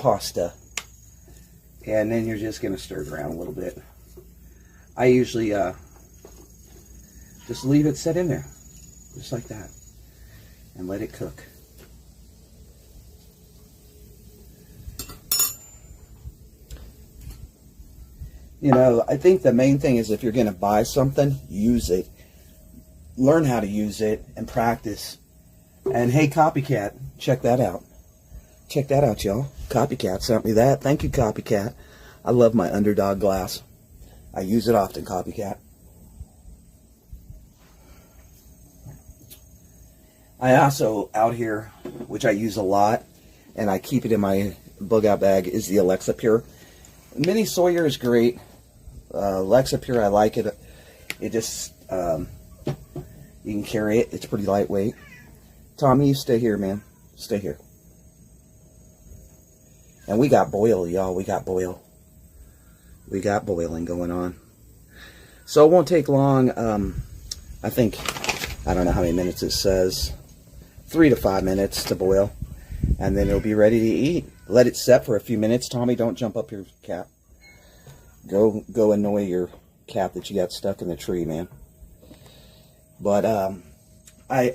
then you're just going to stir it around a little bit. I usually just leave it set in there. Just like that. And let it cook. You know, I think the main thing is if you're going to buy something, use it. Learn how to use it and practice. And hey, Copycat, check that out. Check that out, y'all. Copycat sent me that. Thank you, Copycat. I love my Underdog glass. I use it often, Copycat. I also, out here, which I use a lot, and I keep it in my bug out bag, is the Alexa Pure. Mini Sawyer is great. Alexa Pure, I like it. It just, you can carry it. It's pretty lightweight. Tommy, you stay here, man. Stay here. And we got boil, y'all. We got boil. We got boiling going on. So it won't take long. I think, I don't know how many minutes it says. 3 to 5 minutes to boil. And then it'll be ready to eat. Let it set for a few minutes. Tommy, don't jump up your cat. Go annoy your cat that you got stuck in the tree, man. But I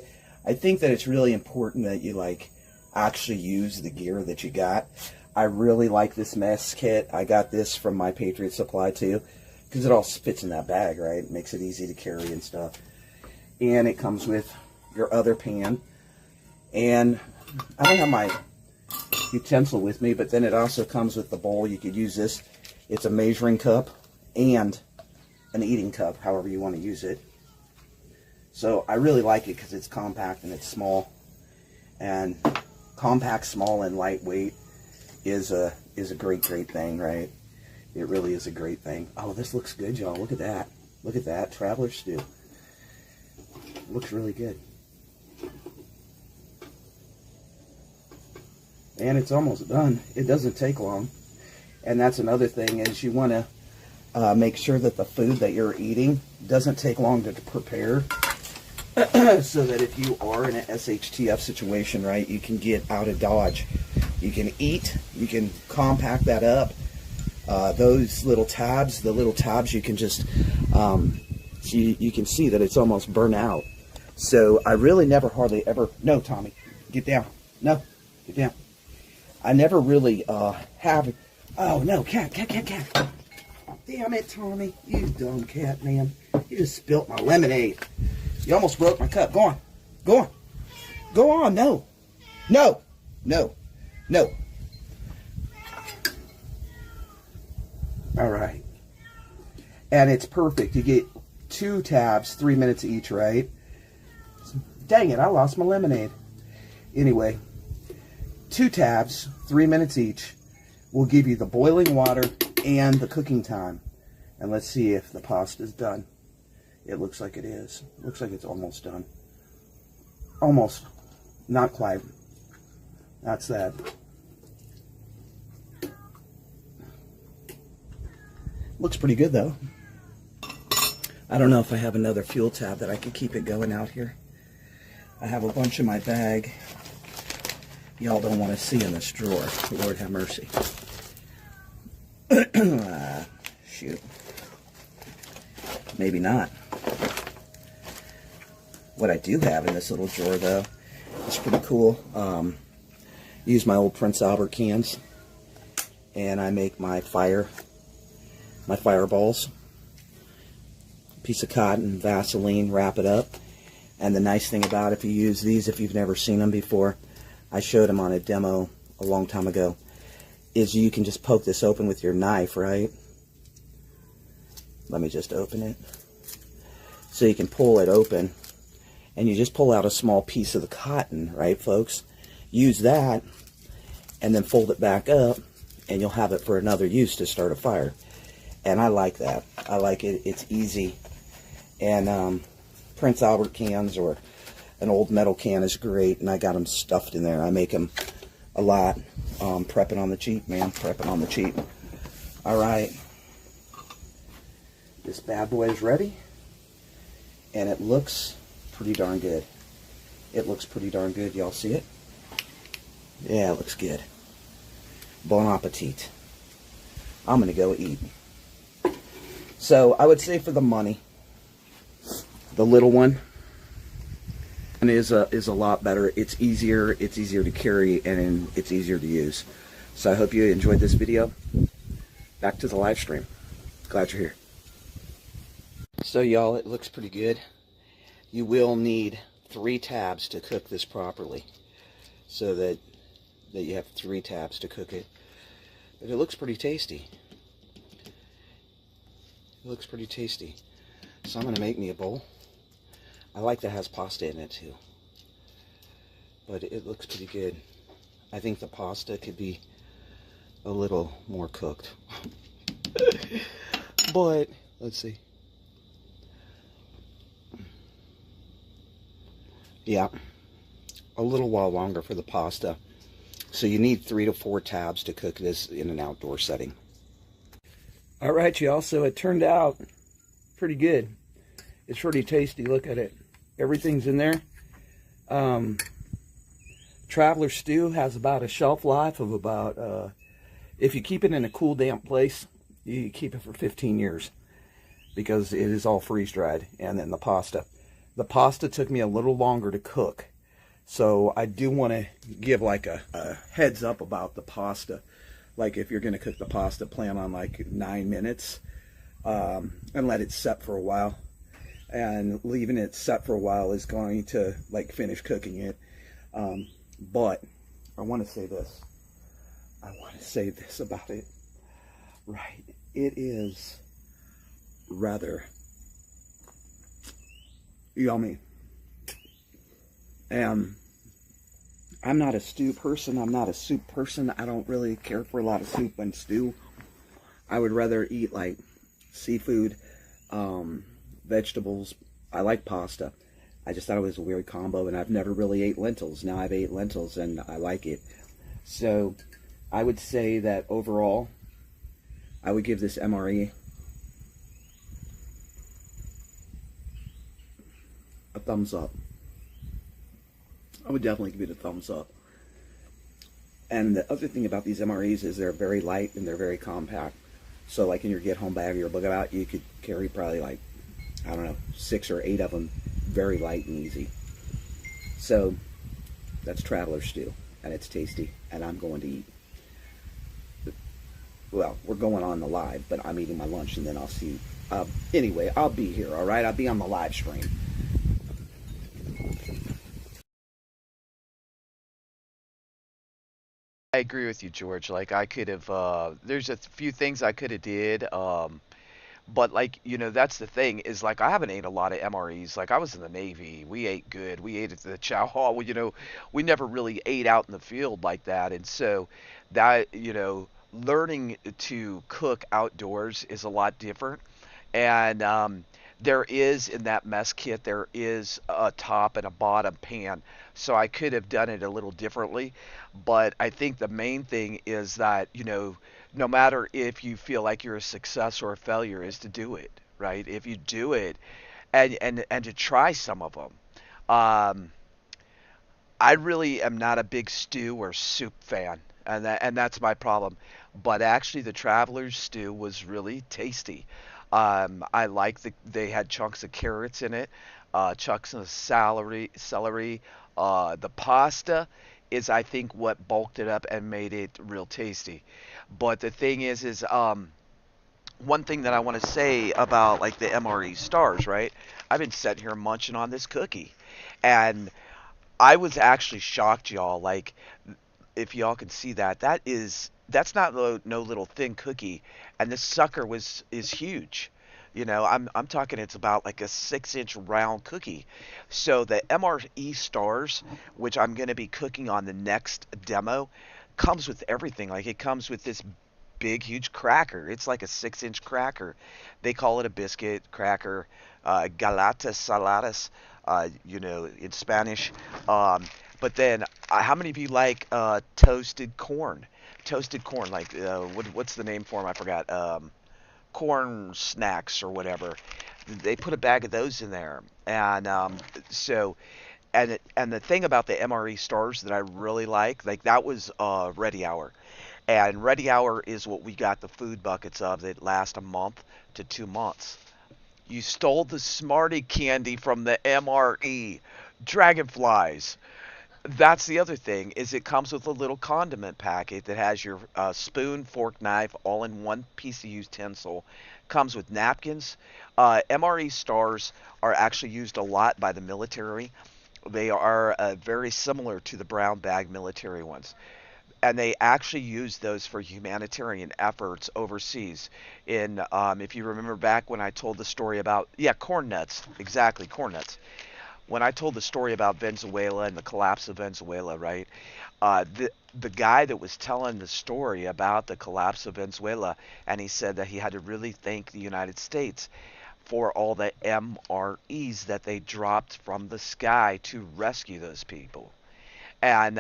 think that it's really important that you actually use the gear that you got. I really like this mess kit. I got this from my Patriot Supply too, because it all fits in that bag, right? It makes it easy to carry and stuff. And it comes with your other pan. And I don't have my utensil with me, but then it also comes with the bowl. You could use this. It's a measuring cup and an eating cup, however you want to use it. So I really like it because it's compact and it's small. And compact, small, and lightweight is a great thing, right? It really is a great thing. Oh, this looks good, y'all. Look at that. Look at that. Traveler Stew. Looks really good. And it's almost done. It doesn't take long. And that's another thing is you want to make sure that the food that you're eating doesn't take long to prepare. So that if you are in an SHTF situation, right, you can get out of Dodge. You can eat, you can compact that up. Those little tabs, you can just, you can see that it's almost burnt out. So I really never hardly ever, no, Tommy, get down. No, get down. I never really have, oh no, cat. Damn it, Tommy, you dumb cat, man. You just spilt my lemonade. You almost broke my cup. Go on. Go on. Go on. No. No. No. No. All right. And it's perfect. You get 2 tabs, 3 minutes each, right? Dang it, I lost my lemonade. Anyway, 2 tabs, 3 minutes each will give you the boiling water and the cooking time. And let's see if the pasta's done. It looks like it is. Looks like it's almost done. Almost. Not quite. That's that. Looks pretty good though. I don't know if I have another fuel tab that I could keep it going out here. I have a bunch in my bag. Y'all don't want to see in this drawer. Lord have mercy. Shoot. Maybe not. What I do have in this little drawer, though, is pretty cool. Use my old Prince Albert cans, and I make my fireballs. Piece of cotton, Vaseline, wrap it up. And the nice thing about if you use these, if you've never seen them before, I showed them on a demo a long time ago, is you can just poke this open with your knife, right? Let me just open it. So you can pull it open, and you just pull out a small piece of the cotton, right, folks? Use that, and then fold it back up, and you'll have it for another use to start a fire. And I like that. I like it. It's easy. And Prince Albert cans or an old metal can is great, and I got them stuffed in there. I make them a lot. Prepping on the cheap, man. Prepping on the cheap. All right. This bad boy is ready, and it looks pretty darn good. It looks pretty darn good. Y'all see it? Yeah, it looks good. Bon appetit. I'm going to go eat. So I would say for the money, the little one is a lot better. It's easier to carry, and it's easier to use. So I hope you enjoyed this video. Back to the live stream. Glad you're here. So y'all, it looks pretty good. You will need 3 tabs to cook this properly, so that you have 3 tabs to cook it. But it looks pretty tasty. It looks pretty tasty. So I'm going to make me a bowl. I like that it has pasta in it too. But it looks pretty good. I think the pasta could be a little more cooked. But, let's see. Yeah, a little while longer for the pasta. So you need 3 to 4 tabs to cook this in an outdoor setting. All right, y'all, so it turned out pretty good. It's pretty tasty. Look at it. Everything's in there. Traveler stew has about a shelf life of about, if you keep it in a cool, damp place, you keep it for 15 years because it is all freeze-dried. And then the pasta. The pasta took me a little longer to cook. So I do want to give like a heads up about the pasta. Like if you're going to cook the pasta, plan on like 9 minutes and let it set for a while. And leaving it set for a while is going to like finish cooking it. But I want to say this. I want to say this about it. Right. It is rather yummy. And I'm not a stew person. I'm not a soup person. I don't really care for a lot of soup and stew. I would rather eat like seafood, vegetables. I like pasta. I just thought it was a weird combo, and I've never really ate lentils. Now I've ate lentils, and I like it. So I would say that overall, I would give this MRE a thumbs up. I would definitely give it a thumbs up. And the other thing about these MREs is they're very light and they're very compact. So like in your get home bag or your bug out, you could carry probably like, I don't know, 6 or 8 of them, very light and easy. So that's Traveler Stew, and it's tasty, and I'm going to eat. Well, we're going on the live, but I'm eating my lunch, and then I'll see. Anyway, I'll be here, all right? I'll be on the live stream. I agree with you, George. Like I could have, there's a few things I could have did. But like, that's the thing is like I haven't ate a lot of MREs. Like I was in the Navy, we ate good. We ate at the chow hall. We never really ate out in the field like that. And so that, learning to cook outdoors is a lot different. And there is in that mess kit, there is a top and a bottom pan. So I could have done it a little differently. But I think the main thing is that, no matter if you feel like you're a success or a failure, is to do it, right? If you do it and to try some of them. Um, I really am not a big stew or soup fan, and that's my problem. But actually, the Traveler's stew was really tasty. I like they had chunks of carrots in it, chunks of celery. The pasta is, I think, what bulked it up and made it real tasty. But the thing is one thing that I want to say about like the MRE stars, right? I've been sitting here munching on this cookie, and I was actually shocked, y'all. Like, if y'all can see that, that's not no little thin cookie, and this sucker is huge. I'm talking it's about like a 6-inch round cookie. So the MRE stars, which I'm going to be cooking on the next demo, comes with everything. Like it comes with this big, huge cracker. It's like a 6-inch cracker. They call it a biscuit cracker, galatas saladas, in Spanish. Um, but then, how many of you like toasted corn? Toasted corn, like what's the name for them? I forgot. Corn snacks or whatever. They put a bag of those in there, and so and the thing about the MRE stars that I really like that was Ready Hour. And Ready Hour is what we got the food buckets of that last a month to 2 months. You stole the Smarty candy from the MRE. Dragonflies. That's the other thing is it comes with a little condiment packet that has your spoon, fork, knife, all in one piece of utensil. Comes with napkins. MRE stars are actually used a lot by the military. They are very similar to the brown bag military ones, and they actually use those for humanitarian efforts overseas. In if you remember back when I told the story about corn nuts, exactly corn nuts. When I told the story about Venezuela and the collapse of Venezuela, right? The guy that was telling the story about the collapse of Venezuela, and he said that he had to really thank the United States for all the MREs that they dropped from the sky to rescue those people. And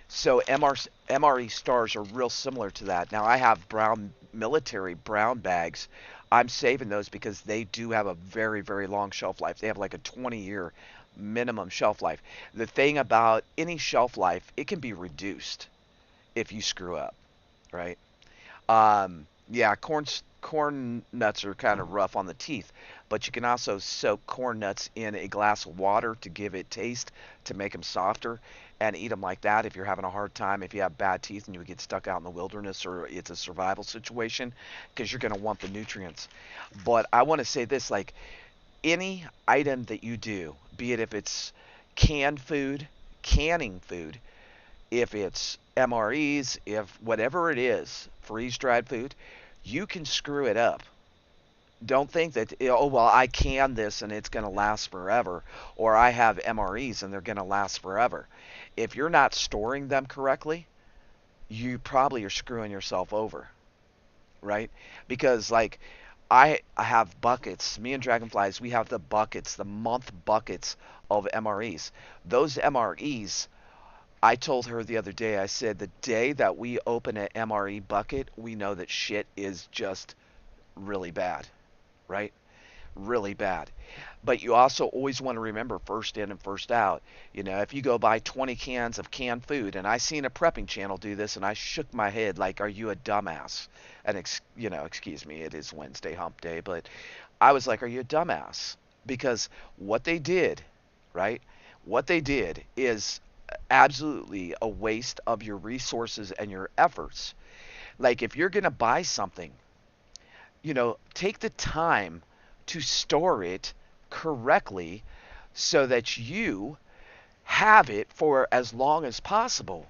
so MRE stars are real similar to that. Now I have brown military brown bags. I'm saving those because they do have a very, very long shelf life. They have like a 20-year minimum shelf life. The thing about any shelf life, it can be reduced if you screw up, right? Yeah, corn nuts are kind of rough on the teeth, but you can also soak corn nuts in a glass of water to give it taste to make them softer and eat them like that if you're having a hard time, if you have bad teeth and you get stuck out in the wilderness or it's a survival situation because you're going to want the nutrients. But I want to say this, like any item that you do, be it if it's canned food, canning food, if it's MREs, if whatever it is, freeze dried food, you can screw it up. Don't think that, oh, well, I can this and it's going to last forever, or I have MREs and they're going to last forever. If you're not storing them correctly, you probably are screwing yourself over, right? Because, like, I have buckets. Me and Dragonflies, we have the buckets, the month buckets of MREs. Those MREs, I told her the other day, I said, the day that we open an MRE bucket, we know that shit is just really bad, right? Really bad. But you also always want to remember first in and first out. If you go buy 20 cans of canned food, and I seen a prepping channel do this, and I shook my head like, are you a dumbass? And, excuse me, it is Wednesday hump day, but I was like, are you a dumbass? Because what they did, right? What they did is absolutely a waste of your resources and your efforts. Like if you're going to buy something, take the time to store it correctly so that you have it for as long as possible.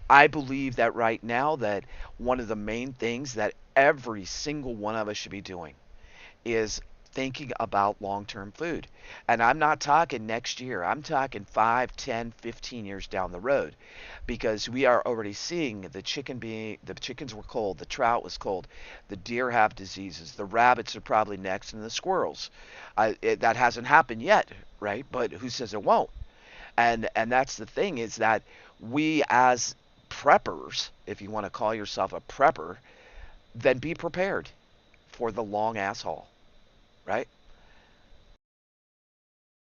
I believe that right now that one of the main things that every single one of us should be doing is thinking about long-term food. And I'm not talking next year. I'm talking 5, 10, 15 years down the road because we are already seeing the chickens were cold, the trout was cold, the deer have diseases, the rabbits are probably next, and the squirrels. That hasn't happened yet, right? But who says it won't? And that's the thing is that we as preppers, if you want to call yourself a prepper, then be prepared for the long ass haul, right?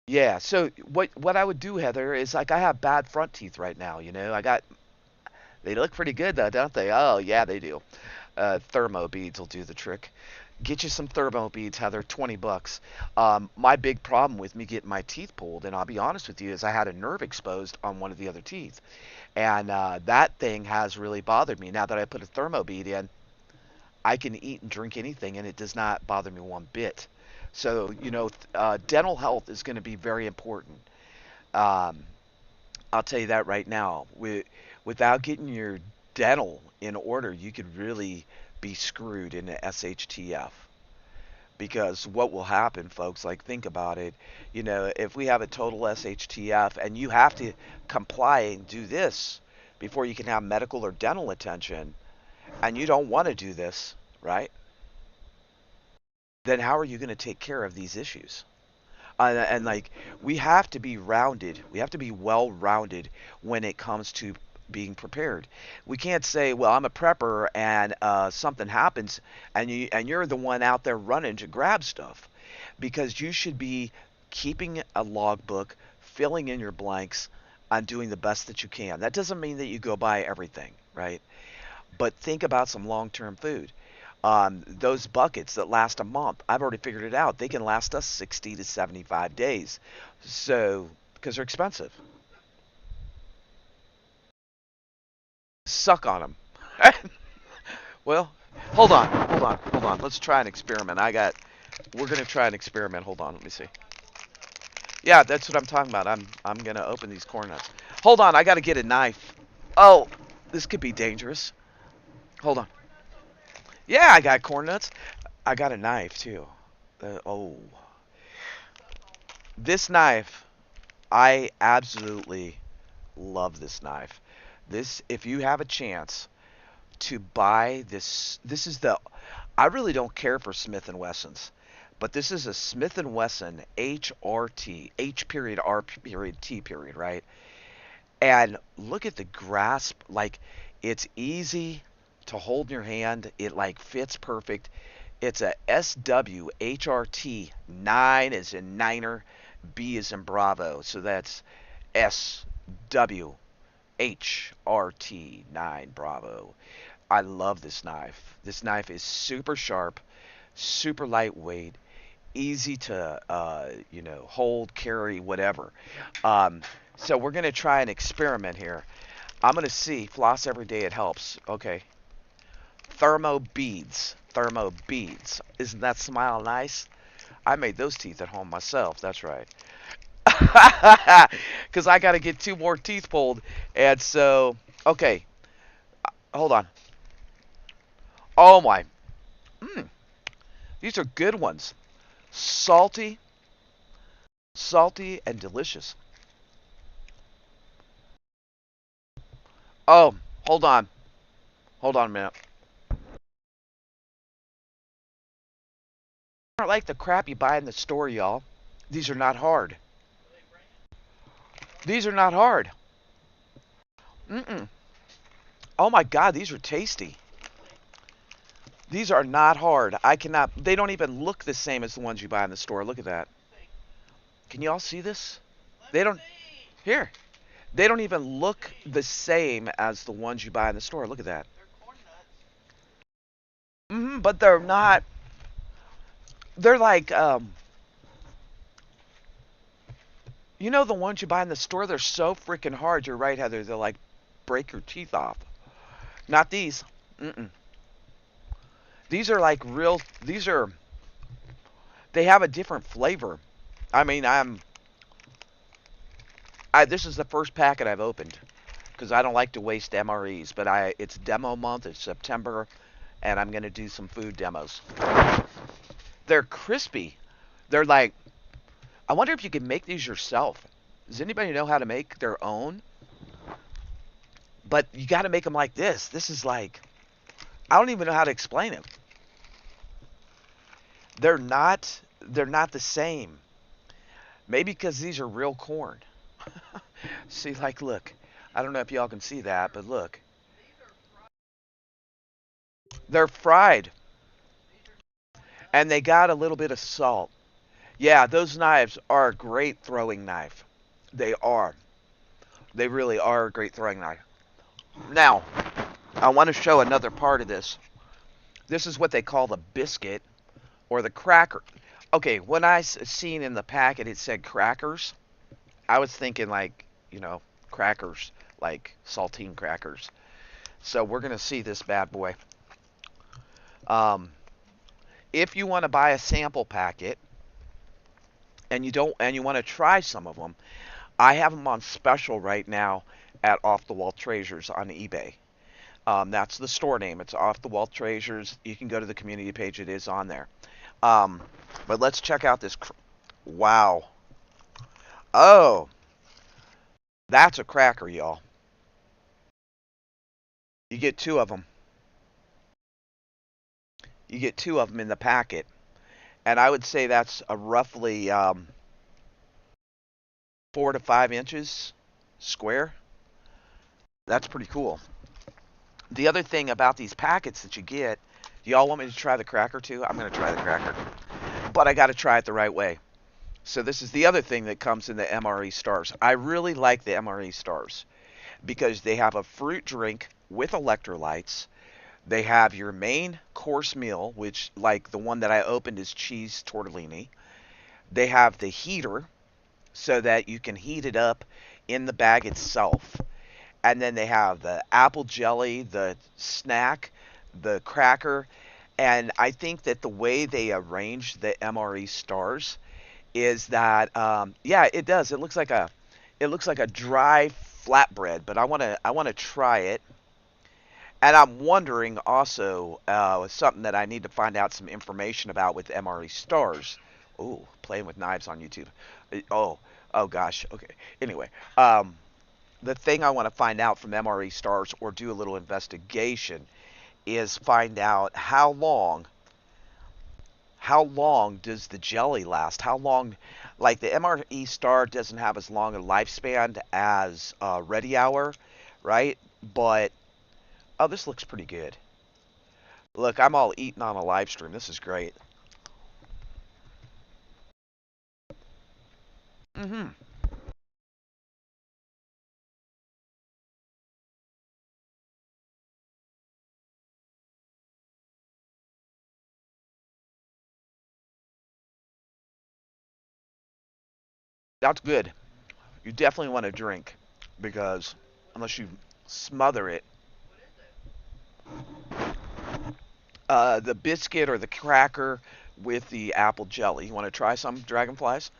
Yeah. So what I would do, Heather, is like I have bad front teeth right now. They look pretty good though, don't they? Oh yeah, they do. Thermo beads will do the trick. Get you some thermo beads, Heather. $20. My big problem with me getting my teeth pulled, and I'll be honest with you, is I had a nerve exposed on one of the other teeth, and that thing has really bothered me. Now that I put a thermo bead in, I can eat and drink anything, and it does not bother me one bit. So, dental health is going to be very important. Um, I'll tell you that right now. Without getting your dental in order, you could really be screwed in the SHTF. Because what will happen, folks, like think about it, if we have a total SHTF and you have to comply and do this before you can have medical or dental attention, and you don't want to do this, right? Then how are you going to take care of these issues? And like, we have to be rounded. We have to be well rounded when it comes to being prepared. We can't say, "Well, I'm a prepper," and something happens, and you're the one out there running to grab stuff, because you should be keeping a logbook, filling in your blanks, and doing the best that you can. That doesn't mean that you go buy everything, right? But think about some long-term food. Those buckets that last a month, I've already figured it out. They can last us 60 to 75 days. So, because they're expensive. Suck on them. Well, hold on. Let's try an experiment. We're gonna try an experiment. Hold on, let me see. Yeah, that's what I'm talking about. I'm gonna open these corn nuts. Hold on, I gotta get a knife. Oh, this could be dangerous. Hold on. Yeah, I got corn nuts. I got a knife too. Oh, this knife, I absolutely love this knife. This, if you have a chance to buy this, this is the. I really don't care for Smith and Wessons, but this is a Smith and Wesson HRT, H period R period T period, right? And look at the grasp, like it's easy to hold in your hand. It like fits perfect. It's a SWHRT 9 as in Niner, B as in Bravo. So that's SWHRT 9 Bravo. I love this knife. This knife is super sharp, super lightweight, easy to hold, carry, whatever. So we're gonna try an experiment here. I'm gonna see floss every day. It helps. Okay. Thermo beads. Thermo beads. Isn't that smile nice? I made those teeth at home myself. That's right. Because I got to get two more teeth pulled. And so, okay, hold on. Oh my. Mm, these are good ones. Salty, salty, and delicious. Oh, hold on. Hold on a minute. Aren't like the crap you buy in the store, y'all. These are not hard. These are not hard. Mm-mm. Oh my God, these are tasty. These are not hard. I cannot. They don't even look the same as the ones you buy in the store. Look at that. Can you all see this? They don't. Here. They don't even look the same as the ones you buy in the store. Look at that. But they're not. They're like, the ones you buy in the store. They're so freaking hard. You're right, Heather. They'll like break your teeth off. Not these. Mm-mm. These are like real. These are. They have a different flavor. I mean, this is the first packet I've opened because I don't like to waste MREs. But it's demo month. It's September, and I'm gonna do some food demos. They're crispy. They're like. I wonder if you can make these yourself. Does anybody know how to make their own? But you got to make them like this. This is like. I don't even know how to explain it. They're not. They're not the same. Maybe because these are real corn. See, like, look. I don't know if y'all can see that, but look. They're fried, and they got a little bit of salt. Yeah, those knives are a great throwing knife. They are. They really are a great throwing knife. Now, I want to show another part of this. This is what they call the biscuit or the cracker. Okay, when I seen in the packet it said crackers, I was thinking like, crackers, like saltine crackers. So we're going to see this bad boy. Um, if you want to buy a sample packet and you want to try some of them, I have them on special right now at Off the Wall Treasures on eBay. That's the store name. It's Off the Wall Treasures. You can go to the community page. It is on there. Um, but let's check out this. Wow. Oh, that's a cracker, y'all. You get two of them. You get two of them in the packet, and I would say that's a roughly 4 to 5 inches square. That's pretty cool. The other thing about these packets that you get, y'all want me to try the cracker too? I'm going to try the cracker, but I got to try it the right way. So this is the other thing that comes in the MRE stars. I really like the MRE stars because they have a fruit drink with electrolytes. They have your main course meal, which like the one that I opened is cheese tortellini. They have the heater so that you can heat it up in the bag itself. And then they have the apple jelly, the snack, the cracker, and I think that the way they arrange the MRE stars is that yeah, it does. It looks like a dry flatbread, but I want to try it. And I'm wondering also something that I need to find out some information about with MRE stars. Oh, playing with knives on YouTube. Oh, oh gosh. Okay. Anyway, the thing I want to find out from MRE stars or do a little investigation is find out how long does the jelly last? How long, like the MRE star doesn't have as long a lifespan as Ready Hour, right? But oh, this looks pretty good. Look, I'm all eating on a live stream. This is great. Mm-hmm. That's good. You definitely want to drink because unless you smother it, the biscuit or the cracker with the apple jelly. You want to try some dragonflies?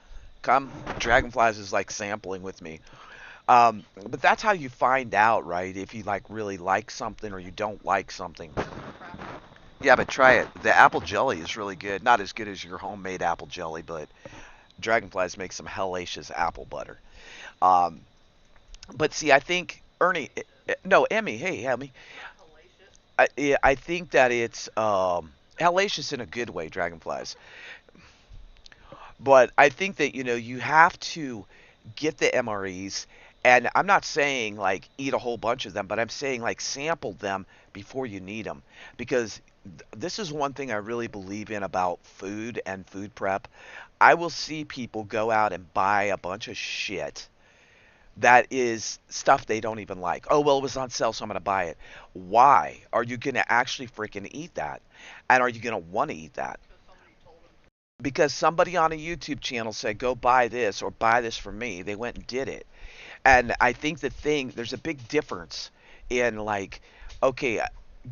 Come, dragonflies is like sampling with me. But that's how you find out, right? If you like really like something or you don't like something. Yeah, but try it. The apple jelly is really good. Not as good as your homemade apple jelly, but dragonflies make some hellacious apple butter. Um, but see, I think Ernie, no, Emmy, hey, Emmy, yeah, I think that it's hellacious in a good way, dragonflies. But I think that you have to get the MREs, and I'm not saying like eat a whole bunch of them, but I'm saying like sample them before you need them because this is one thing I really believe in about food and food prep. I will see people go out and buy a bunch of shit that is stuff they don't even like. Oh, well, it was on sale, so I'm going to buy it. Why are you going to actually freaking eat that? And are you going to want to eat that? Because somebody on a YouTube channel said, go buy this or buy this for me. They went and did it. And I think there's a big difference in like, okay,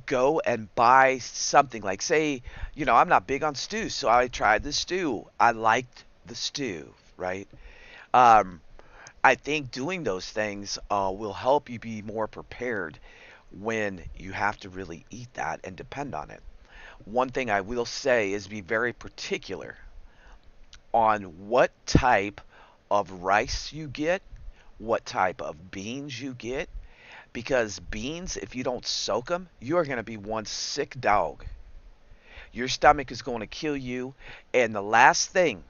go and buy something like, say, I'm not big on stew, so I tried the stew. I liked the stew, right? Um, I think doing those things will help you be more prepared when you have to really eat that and depend on it. One thing I will say is be very particular on what type of rice you get, what type of beans you get, because beans, if you don't soak them, you are going to be one sick dog. Your stomach is going to kill you, and the last thing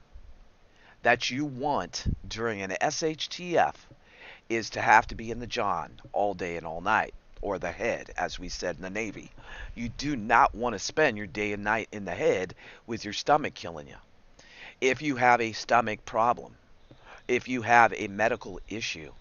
that you want during an SHTF is to have to be in the John all day and all night, or the head, as we said in the Navy. You do not want to spend your day and night in the head with your stomach killing you. If you have a stomach problem, if you have a medical issue,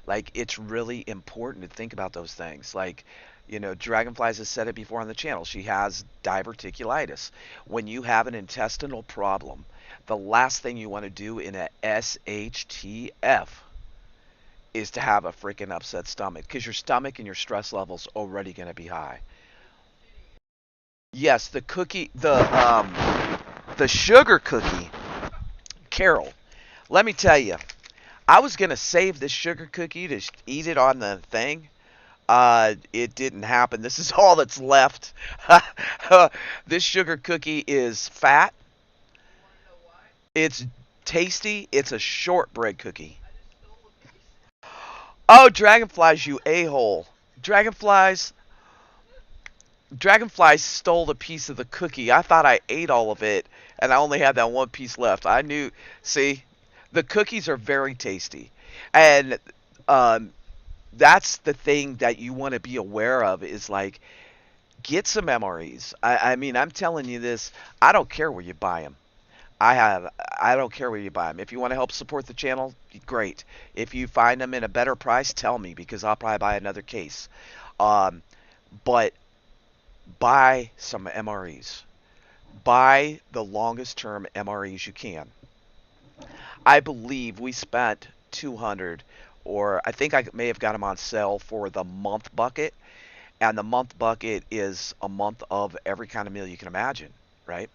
like it's really important to think about those things. Like, Dragonflies has said it before on the channel. She has diverticulitis. When you have an intestinal problem, the last thing you want to do in a SHTF is to have a freaking upset stomach because your stomach and your stress levels already going to be high. Yes, the sugar cookie, Carol. Let me tell you, I was gonna save this sugar cookie to eat it on the thing. It didn't happen. This is all that's left. This sugar cookie is fat. It's tasty. It's a shortbread cookie. Oh, dragonflies, you a-hole. Dragonflies. Dragonfly stole a piece of the cookie. I thought I ate all of it, and I only had that one piece left. I knew. See, the cookies are very tasty, and um, that's the thing that you want to be aware of. Is like get some MREs. I mean, I'm telling you this. I don't care where you buy them. I have. I don't care where you buy them. If you want to help support the channel, great. If you find them in a better price, tell me because I'll probably buy another case. Um, but buy some MREs. Buy the longest term MREs you can. I believe we spent 200, or I think I may have got them on sale for the month bucket, and the month bucket is a month of every kind of meal you can imagine, right?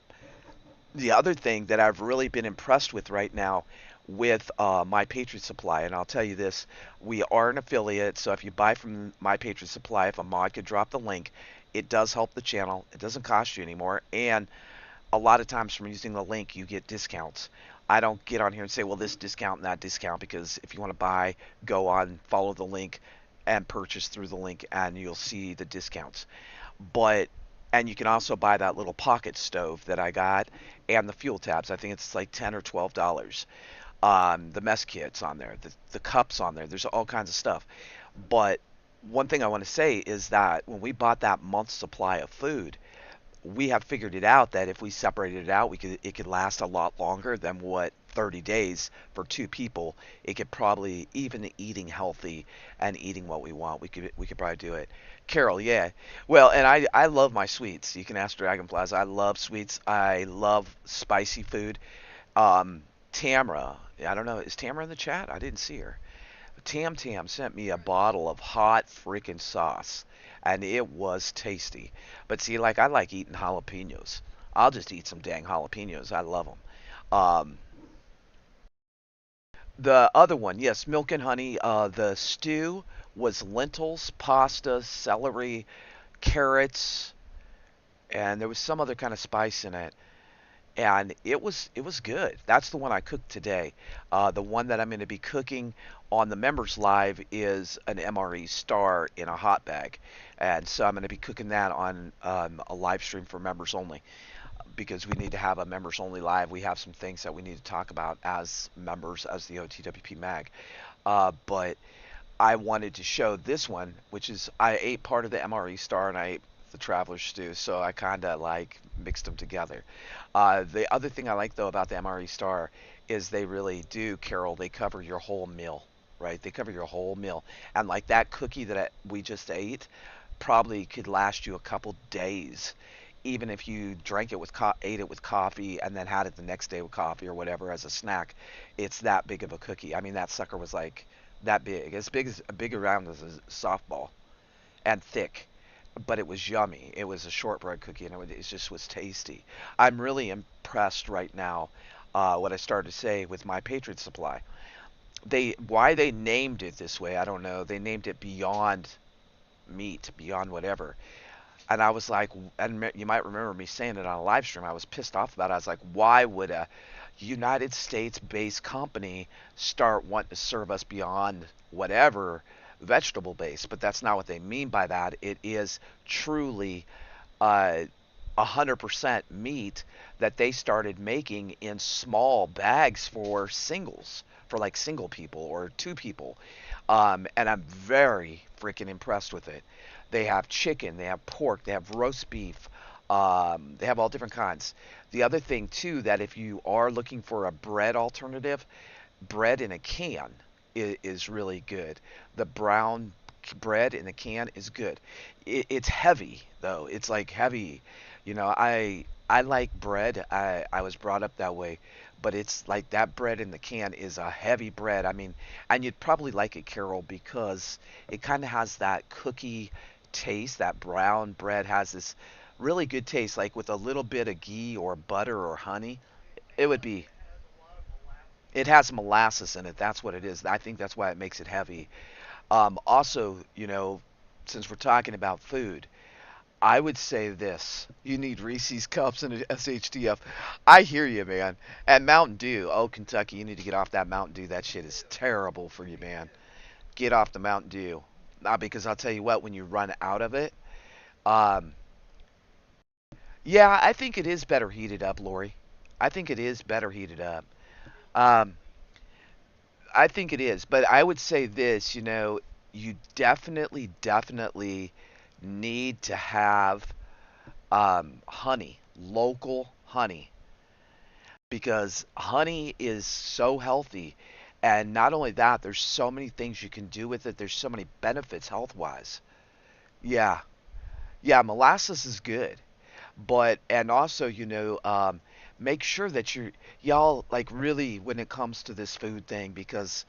The other thing that I've really been impressed with right now with My Patriot Supply, and I'll tell you this, we are an affiliate, so if you buy from My Patriot Supply, if a mod could drop the link, it does help the channel. It doesn't cost you anymore, and a lot of times from using the link, you get discounts. I don't get on here and say, well, this discount and that discount, because if you want to buy, go on, follow the link, and purchase through the link, and you'll see the discounts. But and you can also buy that little pocket stove that I got and the fuel tabs. I think it's like $10 or $12. The mess kit's on there, the cups on there. There's all kinds of stuff. But one thing I want to say is that when we bought that month's supply of food, we have figured it out that if we separated it out, it could last a lot longer than what 30 days for two people. It could probably even eating healthy and eating what we want. We could probably do it. Carol, yeah. Well, and I love my sweets. You can ask Dragonflies. I love sweets. I love spicy food. Tamra, I don't know. Is Tamra in the chat? I didn't see her. Tam Tam sent me a bottle of hot freaking sauce, and it was tasty. But see, like I like eating jalapenos. I'll just eat some dang jalapenos. I love them. Um, the other one, yes, milk and honey. The stew was lentils, pasta, celery, carrots, and there was some other kind of spice in it. And it was good. That's the one I cooked today. The one that I'm going to be cooking on the members live is an MRE star in a hot bag, and so I'm going to be cooking that on a live stream for members only because we need to have a members only live. We have some things that we need to talk about as members as the OTWP mag, but I wanted to show this one, which is I ate part of the MRE star and I ate the traveler stew, so I kind of like mixed them together. The other thing I like though about the MRE star is they really do, Carol. They cover your whole meal, right? They cover your whole meal, and like that cookie that we just ate, probably could last you a couple days, even if you drank it with ate it with coffee and then had it the next day with coffee or whatever as a snack. It's that big of a cookie. I mean, that sucker was like that big as big around as a softball, and thick. But it was yummy. It was a shortbread cookie, and it just was tasty. I'm really impressed right now. What I started to say with my Patriot Supply, why they named it this way, I don't know. They named it Beyond Meat, Beyond whatever. And I was like, and you might remember me saying it on a live stream. I was pissed off about it. I was like, why would a United States-based company start wanting to serve us beyond whatever vegetable based? But that's not what they mean by that. It is truly 100% meat that they started making in small bags for singles, for like single people or two people. And I'm very freaking impressed with it. They have chicken, they have pork, they have roast beef, they have all different kinds. The other thing too, that if you are looking for a bread alternative, bread in a can is really good. The brown bread in a can is good. It's heavy though. It's like heavy. I like bread. I was brought up that way, but it's like that bread in the can is a heavy bread. I mean, and you'd probably like it, Carol, because it kind of has that cookie taste. That brown bread has this really good taste, like with a little bit of ghee or butter or honey. It would be. It has molasses in it. That's what it is. I think that's why it makes it heavy. Also, since we're talking about food, I would say this. You need Reese's cups and an SHTF. I hear you, man. And Mountain Dew. Oh, Kentucky, you need to get off that Mountain Dew. That shit is terrible for you, man. Get off the Mountain Dew. Because I'll tell you what, when you run out of it, um, Yeah, I think it is better heated up, Lori. I think it is better heated up. Um, I think it is, but I would say this, you definitely need to have honey, local honey, because honey is so healthy. And not only that, there's so many things you can do with it. There's so many benefits health wise. Yeah. Yeah, molasses is good. But, and also, make sure that y'all, like, really, when it comes to this food thing, because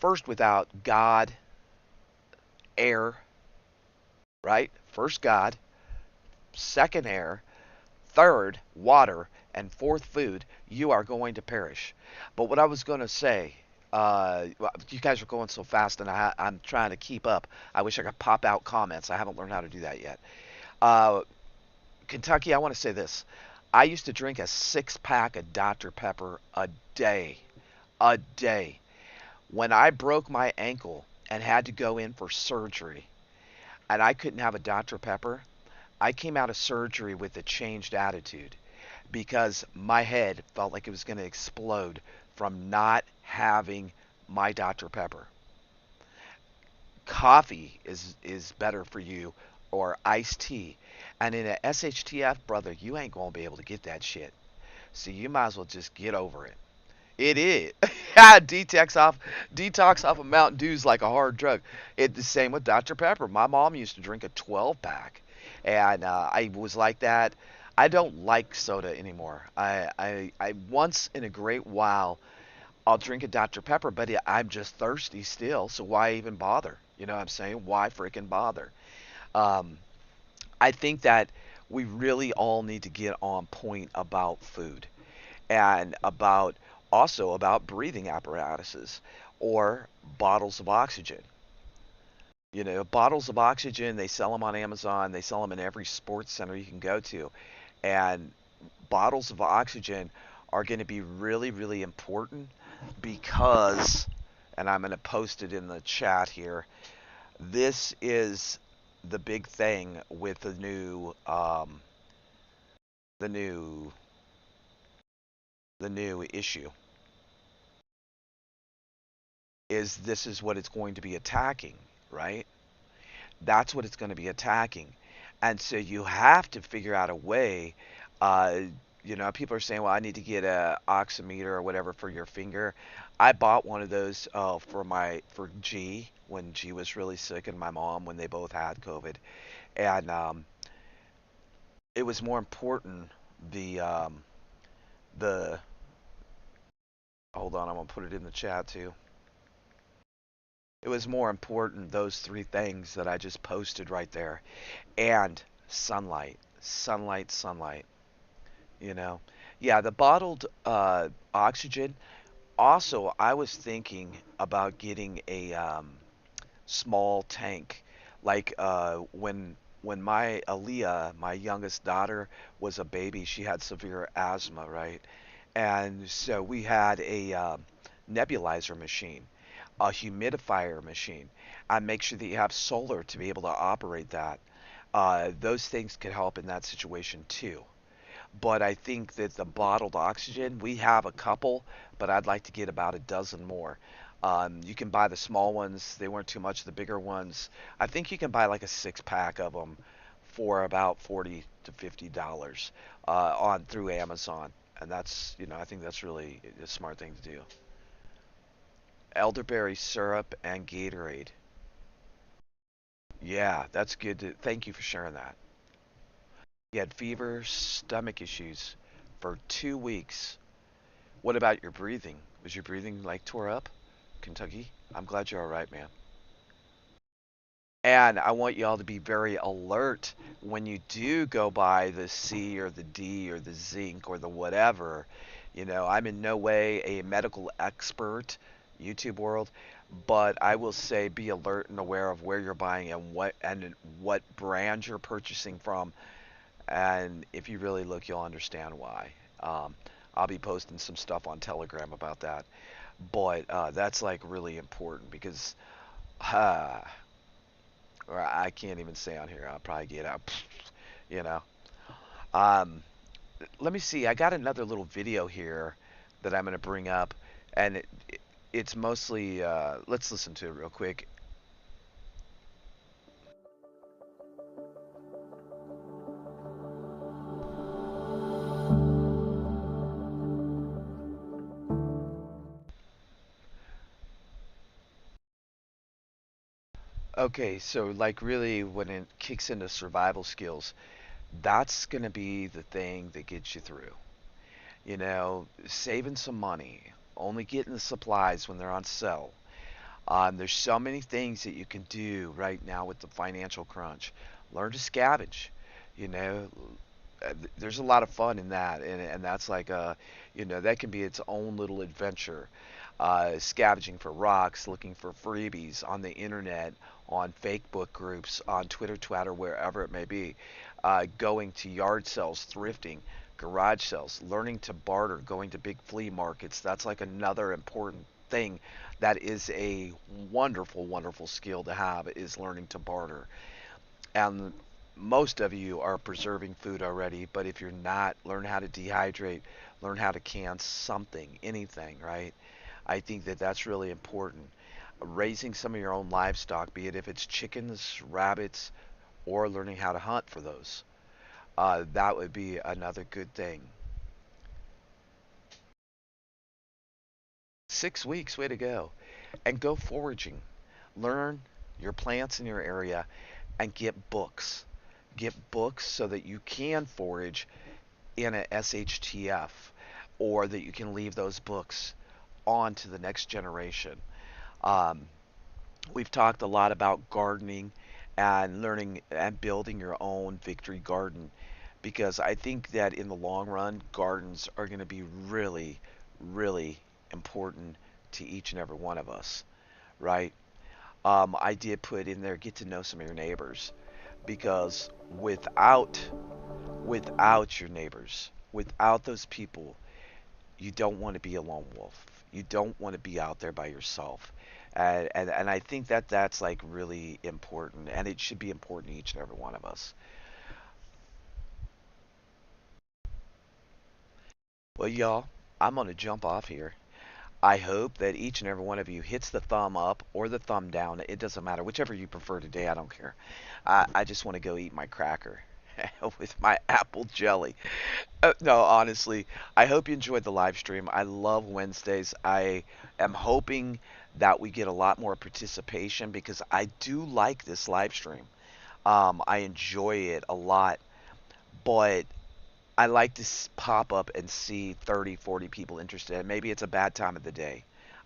first, without God, air, right? First God, second air, third water, and fourth food, you are going to perish. But what I was going to say, well, you guys are going so fast, and I'm trying to keep up. I wish I could pop out comments. I haven't learned how to do that yet. Uh, Kentucky, I want to say this. I used to drink a 6 pack of Dr. Pepper a day. A day. When I broke my ankle and had to go in for surgery, and I couldn't have a Dr. Pepper, I came out of surgery with a changed attitude because my head felt like it was going to explode from not having my Dr. Pepper. Coffee is better for you, or iced tea. And in a SHTF, brother, you ain't going to be able to get that shit. So you might as well just get over it. It is. Detox off of Mountain Dew is like a hard drug. It's the same with Dr. Pepper. My mom used to drink a 12 pack, and I was like that. I don't like soda anymore. I once in a great while I'll drink a Dr. Pepper, but I'm just thirsty still. So why even bother? You know what I'm saying? Why freaking bother? Um, I think that we really all need to get on point about food and about breathing apparatuses or bottles of oxygen. Bottles of oxygen, they sell them on Amazon, they sell them in every sports center you can go to. And bottles of oxygen are going to be really, really important because, and I'm going to post it in the chat here, this is the big thing with the new, the new issue is this is what it's going to be attacking, right? That's what it's going to be attacking. And so you have to figure out a way. Uh, People are saying, well, I need to get a oximeter or whatever for your finger. I bought one of those for G when G was really sick and my mom when they both had COVID. And it was more important the hold on, I'm gonna put it in the chat too. It was more important those three things that I just posted right there, and sunlight, sunlight, sunlight. You know, yeah, the bottled oxygen. Also, I was thinking about getting a small tank, like when my Aaliyah, my youngest daughter, was a baby, she had severe asthma, right? And so we had a nebulizer machine, a humidifier machine, and make sure that you have solar to be able to operate that. Those things could help in that situation too. But I think that the bottled oxygen, we have a couple, but I'd like to get about a dozen more. You can buy the small ones; they weren't too much. The bigger ones, I think you can buy like a 6 pack of them for about $40 to $50 on through Amazon, and I think that's really a smart thing to do. Elderberry syrup and Gatorade. Yeah, that's good. Thank you for sharing that. You had fever, stomach issues for 2 weeks. What about your breathing? Was your breathing like tore up? Kentucky? I'm glad you're all right, man. And I want y'all to be very alert when you do go by the C or the D or the zinc or the whatever. I'm in no way a medical expert, YouTube world, but I will say be alert and aware of where you're buying and what brand you're purchasing from. And if you really look, you'll understand why. Um, I'll be posting some stuff on Telegram about that. But that's like really important because or I can't even say on here. I'll probably get out. you know. Um, Let me see. I got another little video here that I'm going to bring up, and it's mostly. Let's listen to it real quick. Okay, so like really, when it kicks into survival skills, that's going to be the thing that gets you through. You know, saving some money, only getting the supplies when they're on sale. There's so many things that you can do right now with the financial crunch. Learn to scavenge. You know, there's a lot of fun in that, and that's like a, that can be its own little adventure. Scavenging for rocks, looking for freebies on the internet, on fake book groups, on Twitter, Twitter, wherever it may be. Going to yard sales, thrifting, garage sales, learning to barter, going to big flea markets. That's like another important thing that is a wonderful, wonderful skill to have is learning to barter. And most of you are preserving food already, but if you're not, learn how to dehydrate, learn how to can something, anything, right? I think that that's really important. Raising some of your own livestock, be it if it's chickens, rabbits, or learning how to hunt for those, that would be another good thing. 6 weeks, way to go. And go foraging. Learn your plants in your area and get books. Get books so that you can forage in a SHTF or that you can leave those books on to the next generation. Um, we've talked a lot about gardening and learning and building your own victory garden because I think that in the long run, gardens are going to be really, really important to each and every one of us, right? I did put in there get to know some of your neighbors because without your neighbors, without those people, you don't want to be a lone wolf. You don't want to be out there by yourself. And I think that that's like really important, and it should be important to each and every one of us. Well, y'all, I'm going to jump off here. I hope that each and every one of you hits the thumb up or the thumb down. It doesn't matter. Whichever you prefer today, I don't care. I just want to go eat my cracker with my apple jelly. No, honestly, I hope you enjoyed the live stream. I love Wednesdays. I am hoping that we get a lot more participation because I do like this live stream. I enjoy it a lot, but I like to pop up and see 30, 40 people interested. And maybe it's a bad time of the day.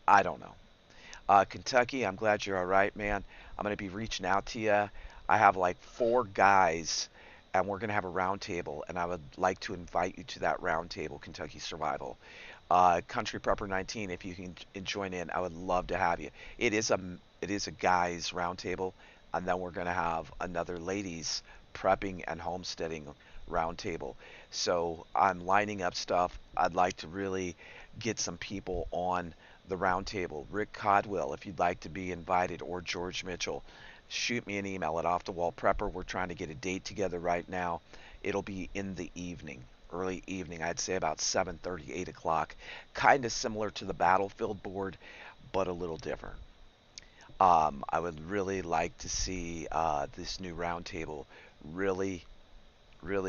I don't know. Kentucky, I'm glad you're all right, man. I'm going to be reaching out to you. I have like 4 guys, and we're going to have a round table, and I would like to invite you to that round table, Kentucky Survival. Country Prepper 19, if you can join in, I would love to have you. It is a guys round table, and then we're going to have another ladies prepping and homesteading round table. So I'm lining up stuff. I'd like to really get some people on the roundtable. Rick Codwell, if you'd like to be invited, or George Mitchell, shoot me an email at Off the Wall Prepper. We're trying to get a date together right now. It'll be in the evening, early evening. I'd say about 7:30, 8 o'clock. Kind of similar to the battlefield board, but a little different. I would really like to see this new roundtable really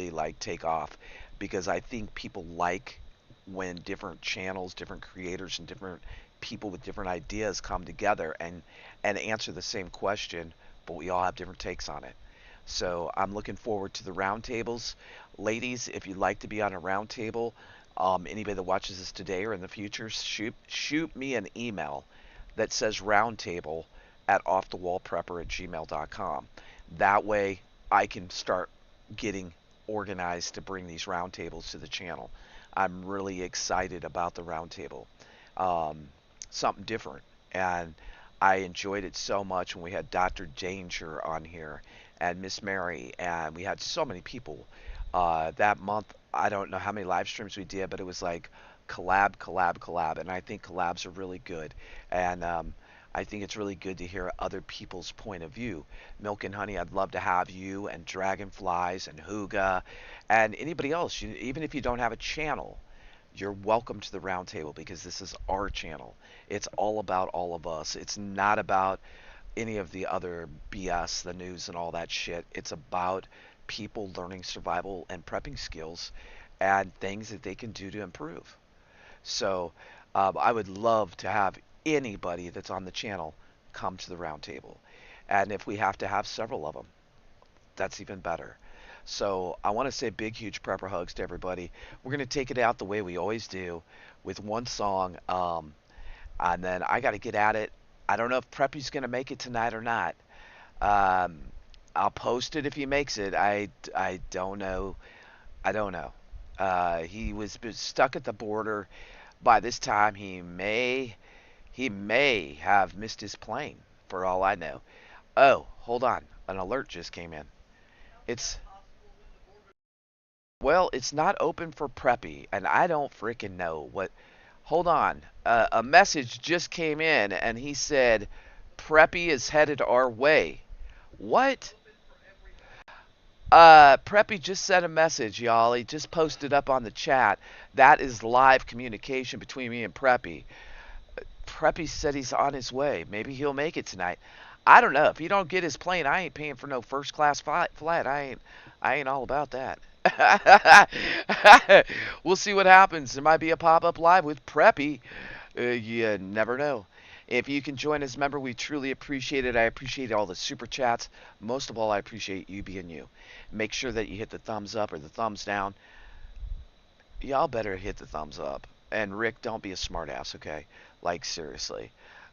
like take off because I think people like when different channels, different creators, and different people with different ideas come together and answer the same question, but we all have different takes on it. So I'm looking forward to the roundtables. Ladies, if you'd like to be on a roundtable, anybody that watches this today or in the future, shoot me an email that says roundtable at offthewallprepper@gmail.com. That way I can start getting organized to bring these roundtables to the channel. I'm really excited about the roundtable. Um, Something different. And I enjoyed it so much when we had Dr. Danger on here and Miss Mary, and we had so many people that month. I don't know how many live streams we did, but it was like collab, collab, collab, and I think collabs are really good. And I think it's really good to hear other people's point of view. Milk and Honey, I'd love to have you and Dragonflies and Huga and anybody else. Even if you don't have a channel, you're welcome to the roundtable because this is our channel. It's all about all of us. It's not about any of the other BS, the news and all that shit. It's about people learning survival and prepping skills and things that they can do to improve. So I would love to have anybody that's on the channel come to the roundtable. And if we have to have several of them, that's even better. So I want to say big, huge prepper hugs to everybody. We're going to take it out the way we always do with one song. And then I got to get at it. I don't know if Preppy's going to make it tonight or not. Um, I'll post it if he makes it. I don't know. I don't know. He was stuck at the border. By this time, he may have missed his plane, for all I know. Oh, hold on. An alert just came in. It's well, it's not open for Preppy, and I don't freaking know what. Hold on. A message just came in, and he said, Preppy is headed our way. What? Preppy just sent a message, y'all. He just posted up on the chat. That is live communication between me and Preppy. Preppy said he's on his way. Maybe he'll make it tonight. I don't know. If he don't get his plane, I ain't paying for no first class flight. I ain't all about that. We'll see what happens. There might be a pop up live with Preppy. You never know. If you can join as a member, we truly appreciate it. I appreciate all the super chats. Most of all, I appreciate you being you. Make sure that you hit the thumbs up or the thumbs down. Y'all better hit the thumbs up. And Rick, don't be a smartass, okay? Like, seriously.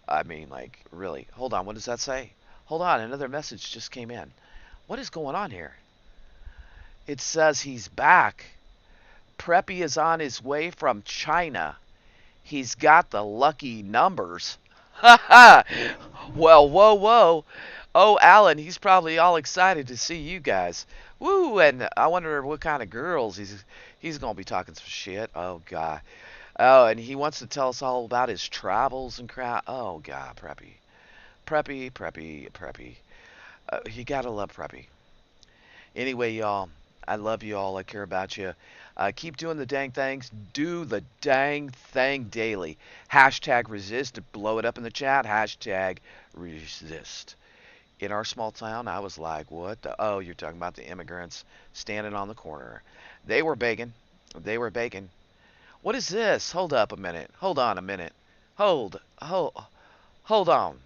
I mean, like, really. Hold on, what does that say? Hold on, another message just came in. What is going on here? It says he's back. Preppy is on his way from China. He's got the lucky numbers. Ha ha! Well, whoa, whoa. Oh, Alan, he's probably all excited to see you guys. Woo, and I wonder what kind of girls he's gonna be talking some shit. Oh god. Oh, and he wants to tell us all about his travels and crap. Oh god, Preppy. Preppy, Preppy, Preppy. You gotta love Preppy. Anyway, y'all, I love you all. I care about you. Keep doing the dang things. Do the dang thing daily. Hashtag resist. Blow it up in the chat. Hashtag resist. In our small town, I was like, what the? Oh, you're talking about the immigrants standing on the corner. They were begging. They were begging. What is this? Hold up a minute. Hold on a minute. Hold on. Hold on.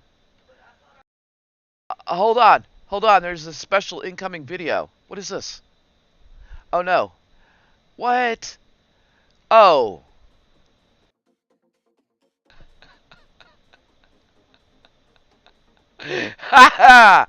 Hold on. There's a special incoming video. What is this? Oh no. What? Oh. Ha ha!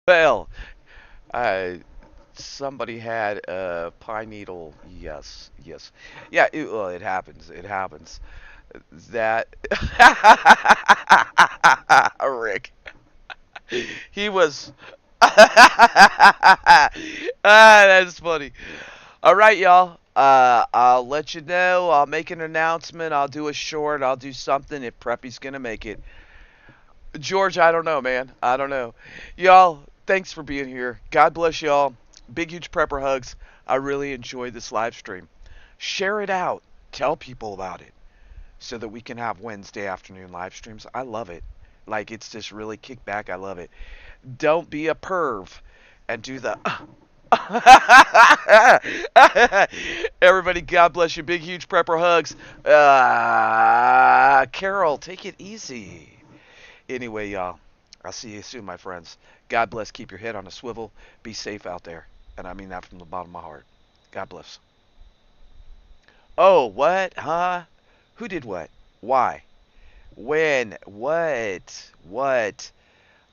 Well, uh, somebody had a pine needle. Yes, yes. Yeah, well, it happens. It happens. That Rick. He was. That's funny. All right, y'all. I'll let you know. I'll make an announcement. I'll do a short. I'll do something if Preppy's gonna make it. George, I don't know, man. I don't know. Y'all, thanks for being here. God bless y'all. Big, huge prepper hugs. I really enjoyed this live stream. Share it out. Tell people about it so that we can have Wednesday afternoon live streams. I love it. Like, it's just really kick back. I love it. Don't be a perv and do the. Everybody, God bless you. Big, huge prepper hugs. Carol, take it easy. Anyway, y'all, I'll see you soon, my friends. God bless. Keep your head on a swivel. Be safe out there. And I mean that from the bottom of my heart. God bless. Oh, what? Huh? Who did what? Why? When? What? What?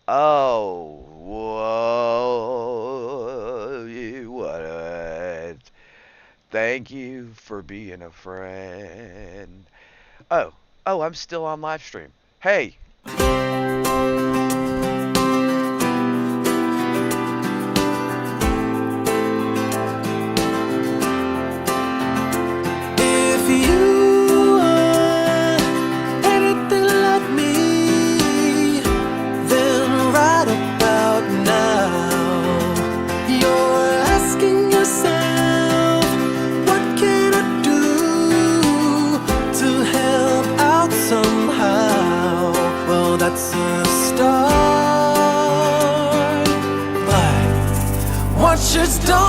Oh, whoa, what? Thank you for being a friend. Oh, I'm still on live stream. Hey, If you are anything like me, then right about now, you're asking yourself, what can I do to help out somehow? Well, that's a start, but what you don't